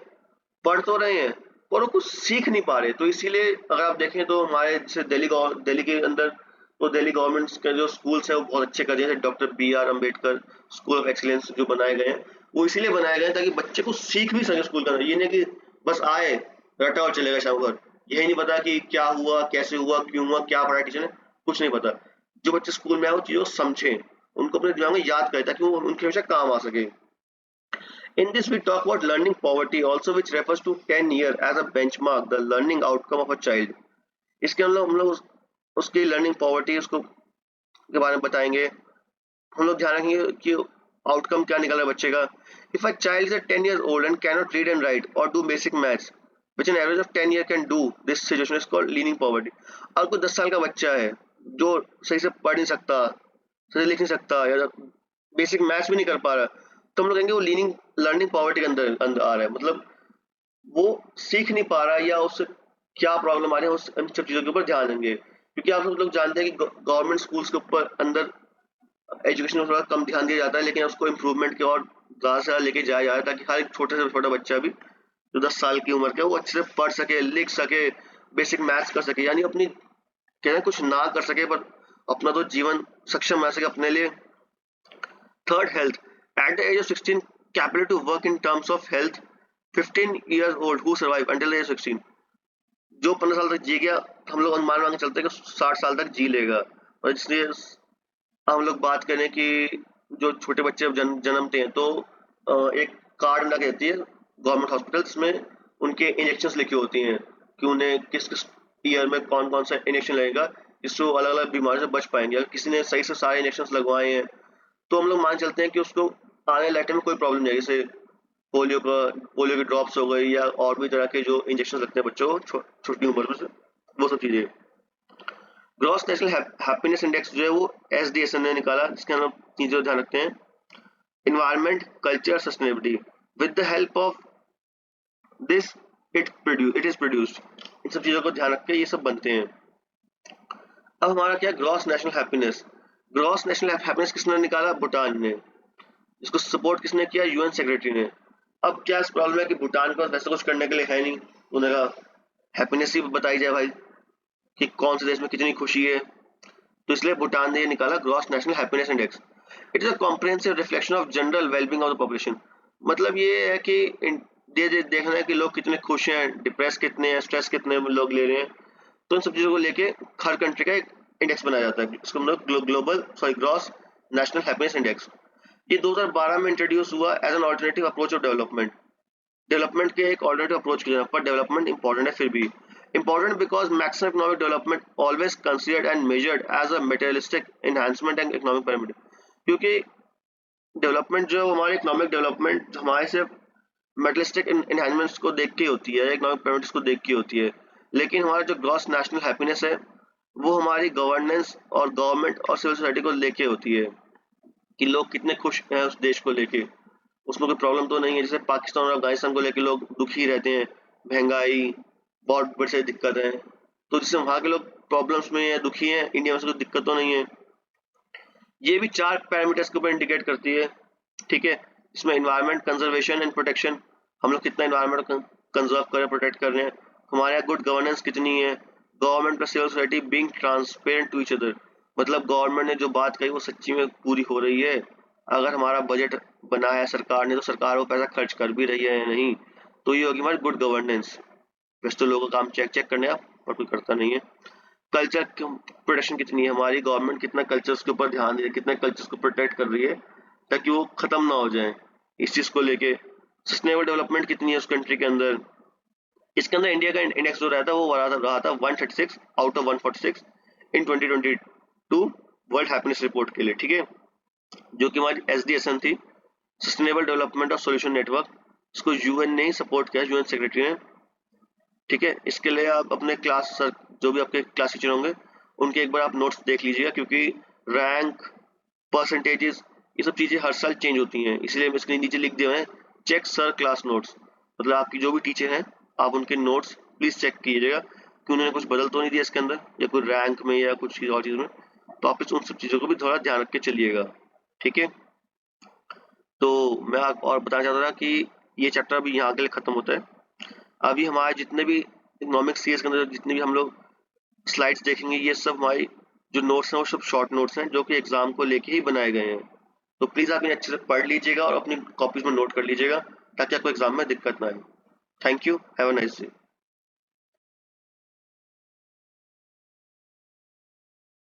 पढ़ तो रहे हैं, पर वो कुछ सीख नहीं पा रहे। तो इसीलिए अगर आप देखें तो हमारे जैसे दिल्ली के अंदर तो दिल्ली गवर्नमेंट के जो स्कूल्स हैं वो बहुत अच्छे कर दिए, जैसे doctor BR Ambedkar school of excellence जो बनाए गए हैं वो इसीलिए बनाए गए हैं ताकि बच्चे को सीख भी सके स्कूल के अंदर। ये नहीं कि बस आए रटा और चलेगा शाम घर, यही नहीं पता कि क्या हुआ, कैसे हुआ, क्यों हुआ, क्या पढ़ाया टीचर ने, कुछ नहीं पता। जो बच्चे स्कूल में आए वो चीज़ों को समझें, उनको अपने दिमाग में याद करें ताकि वो उनके हमेशा काम आ सके। In this, we talk about learning poverty, also which refers to 10 years as a benchmark, the learning outcome of a child. इसके हम लोग उसकी लर्निंग पॉवर्टी उसको के बारे में बताएंगे। हम लोग ध्यान रखेंगे कि आउटकम क्या निकल रहा है बच्चे का। If a child is 10 years old and cannot read and write or do basic maths, which an average of 10 years can do, this situation is called learning poverty. अगर कोई 10 साल का बच्चा है जो सही से पढ़ नहीं सकता, सही से लिख नहीं सकता या बेसिक मैथ्स भी नहीं कर पा रहा, तो हम लोग कहेंगे वो लर्निंग पॉवर्टी के अंदर आ रहा है, मतलब वो सीख नहीं पा रहा या उससे क्या प्रॉब्लम आ रही है, उस इन सब चीज़ों के ऊपर ध्यान देंगे। क्योंकि आप सब लोग जानते हैं कि गवर्नमेंट स्कूल्स के ऊपर अंदर एजुकेशन में थोड़ा कम ध्यान दिया जाता है, लेकिन उसको इम्प्रूवमेंट की और ज़्यादा से ज़्यादा लेके जाया जा रहा है ताकि हर एक छोटे से छोटा बच्चा भी जो 10 साल की उम्र का है वो अच्छे से पढ़ सके, लिख सके, बेसिक मैथ्स कर सके, यानी अपनी कहना कुछ ना कर सके पर अपना तो जीवन सक्षम बना सके अपने लिए। Third, health. At the age of 16 capable to work in terms of health. 15 years old who survive until the age of 16, जो 15 साल तक जी गया हम लोग अनुमान मान के चलते हैं कि 60 साल तक जी लेगा। और इसलिए हम लोग बात करें कि जो छोटे बच्चे जन्मते हैं तो एक कार्ड ना कहती है गवर्नमेंट हॉस्पिटल्स में उनके इंजेक्शंस लिखी होती हैं कि उन्हें किस किस ईयर में कौन कौन सा इंजेक्शन लगेगा, जिससे वो अलग अलग बीमारी से बच पाएंगे। अगर किसी ने सही से सारे इंजेक्शंस लगवाए हैं तो हम लोग मान चलते हैं कि उसको आने लाइफ में कोई प्रॉब्लम नहीं है, जैसे पोलियो की ड्रॉप्स हो गई या और भी तरह के जो इंजेक्शन लगते हैं बच्चों को छोटी उम्र में से, वो सब चीज़ें। ग्रॉस नेशनल हैप्पीनेस इंडेक्स जो है वो SDSN ने निकाला, जिसके हम चीजों ध्यान रखते हैं, environment, culture, sustainability. With the help of this it is produced. इन सब चीजों को ध्यान रख के ये सब बनते हैं। अब हमारा क्या, gross national happiness. Gross national happiness किसने निकाला? भूटान ने। इसको सपोर्ट किसने किया? UN सेक्रेटरी ने। अब क्या इस प्रॉब्लम है कि भूटान को वैसे कुछ करने के लिए है नहीं, उन्होंने कहा हैप्पीनेस ही बताई जाए भाई कि कौन से देश में कितनी खुशी है, तो इसलिए भूटान ने ये निकाला gross national happiness index. It is a comprehensive reflection of general wellbeing of the population. मतलब ये है कि ये देखना है कि लोग कितने खुश हैं, डिप्रेस कितने हैं, स्ट्रेस कितने लोग ले रहे हैं, तो इन सब चीजों को लेके हर कंट्री का एक इंडेक्स बनाया जाता है, इसको हम लोग ग्रॉस नेशनल हैप्पीनेस इंडेक्स। ये 2012 में इंट्रोड्यूस हुआ as an alternative approach of development. Development के एक ऑल्टरनेटिव अप्रोच की जगह पर डेवलपमेंट इंपॉर्टेंट है, फिर भी important because maximum economic development always considered and measured as a materialistic enhancement and economic pyramid। क्योंकि डेवलपमेंट जो हमारी इकोनॉमिक डेवलपमेंट हमारे सिर्फ मेटलिस्टिक एनहांसमेंट्स को देख के होती है, इकोनॉमिक पिरामिड्स को देख के होती है, लेकिन हमारा जो ग्रॉस नेशनल हैप्पीनेस है वो हमारी गवर्नेंस और गवर्नमेंट और सिविल सोसाइटी को लेके होती है कि लोग कितने खुश हैं उस देश को लेके, उसमें कोई प्रॉब्लम तो नहीं है। जैसे पाकिस्तान और अफगानिस्तान को लेके लोग दुखी रहते हैं, महंगाई, बहुत बड़ी सारी दिक्कत है, तो जिससे वहां के लोग प्रॉब्लम्स में है, दुखी हैं, इंडिया में से कोई दिक्कत तो नहीं है। ये भी 4 पैरामीटर्स के ऊपर इंडिकेट करती है, ठीक है। इसमें एनवायरनमेंट, कंजर्वेशन एंड प्रोटेक्शन, हम लोग कितना एनवायरनमेंट कंजर्व कर रहे हैं, प्रोटेक्ट कर रहे हैं, हमारे यहाँ गुड गवर्नेंस कितनी है, government plus civil society being transparent to each other, मतलब गवर्नमेंट ने जो बात कही वो सच्ची में पूरी हो रही है, अगर हमारा बजट बनाया है सरकार ने तो सरकार वो पैसा खर्च कर भी रही है या नहीं, तो ये होगी हमारी गुड गवर्नेंस। वैसे तो लोगों का काम चेक करने का, और कोई करता नहीं है। कल्चर प्रोटेक्शन कितनी है, हमारी गवर्नमेंट कितना कल्चर्स के ऊपर ध्यान दे रही है, कितना कल्चर्स को प्रोटेक्ट कर रही है ताकि वो खत्म ना हो जाए, इस चीज को लेके। सस्टेनेबल डेवलपमेंट कितनी है उस कंट्री के अंदर। इसके अंदर इंडिया का इंडेक्स जो रहता है वो रहा था 136 out of 146 in 2022 world happiness report के लिए, ठीक है, जो कि हमारी SDSN थी, sustainable development of solution network. इसको UN ने ही सपोर्ट किया, UN सेक्रेटरी ने, ठीक है। इसके लिए आप अपने क्लास सर जो भी आपके क्लास टीचर होंगे उनके एक बार आप नोट्स देख लीजिएगा, क्योंकि रैंक, परसेंटेजेस, ये सब चीजें हर साल चेंज होती हैं, इसलिए मैं इसके नीचे लिख दिया है चेक सर क्लास नोट्स। मतलब आपकी जो भी टीचर हैं आप उनके नोट्स प्लीज चेक कीजिएगा कि उन्होंने कुछ बदल तो नहीं दिया इसके अंदर, या कोई रैंक में या कुछ और चीज में, तो आप उन सब चीजों को भी थोड़ा ध्यान रख के चलिएगा, ठीक है। तो मैं आपको और बताना चाहता था कि ये चैप्टर अभी यहाँ के लिए खत्म होता है। अभी हमारे जितने भी इकोनॉमिक सीरीज के अंदर जितने भी हम लोग स्लाइड्स देखेंगे, ये सब हमारी जो नोट्स हैं वो सब शॉर्ट नोट्स हैं जो कि एग्जाम को लेके ही बनाए गए हैं। तो प्लीज आप इन्हें अच्छे से पढ़ लीजिएगा और अपनी कॉपीज में नोट कर लीजिएगा ताकि आपको एग्जाम में दिक्कत ना आए। Thank you, have a nice day.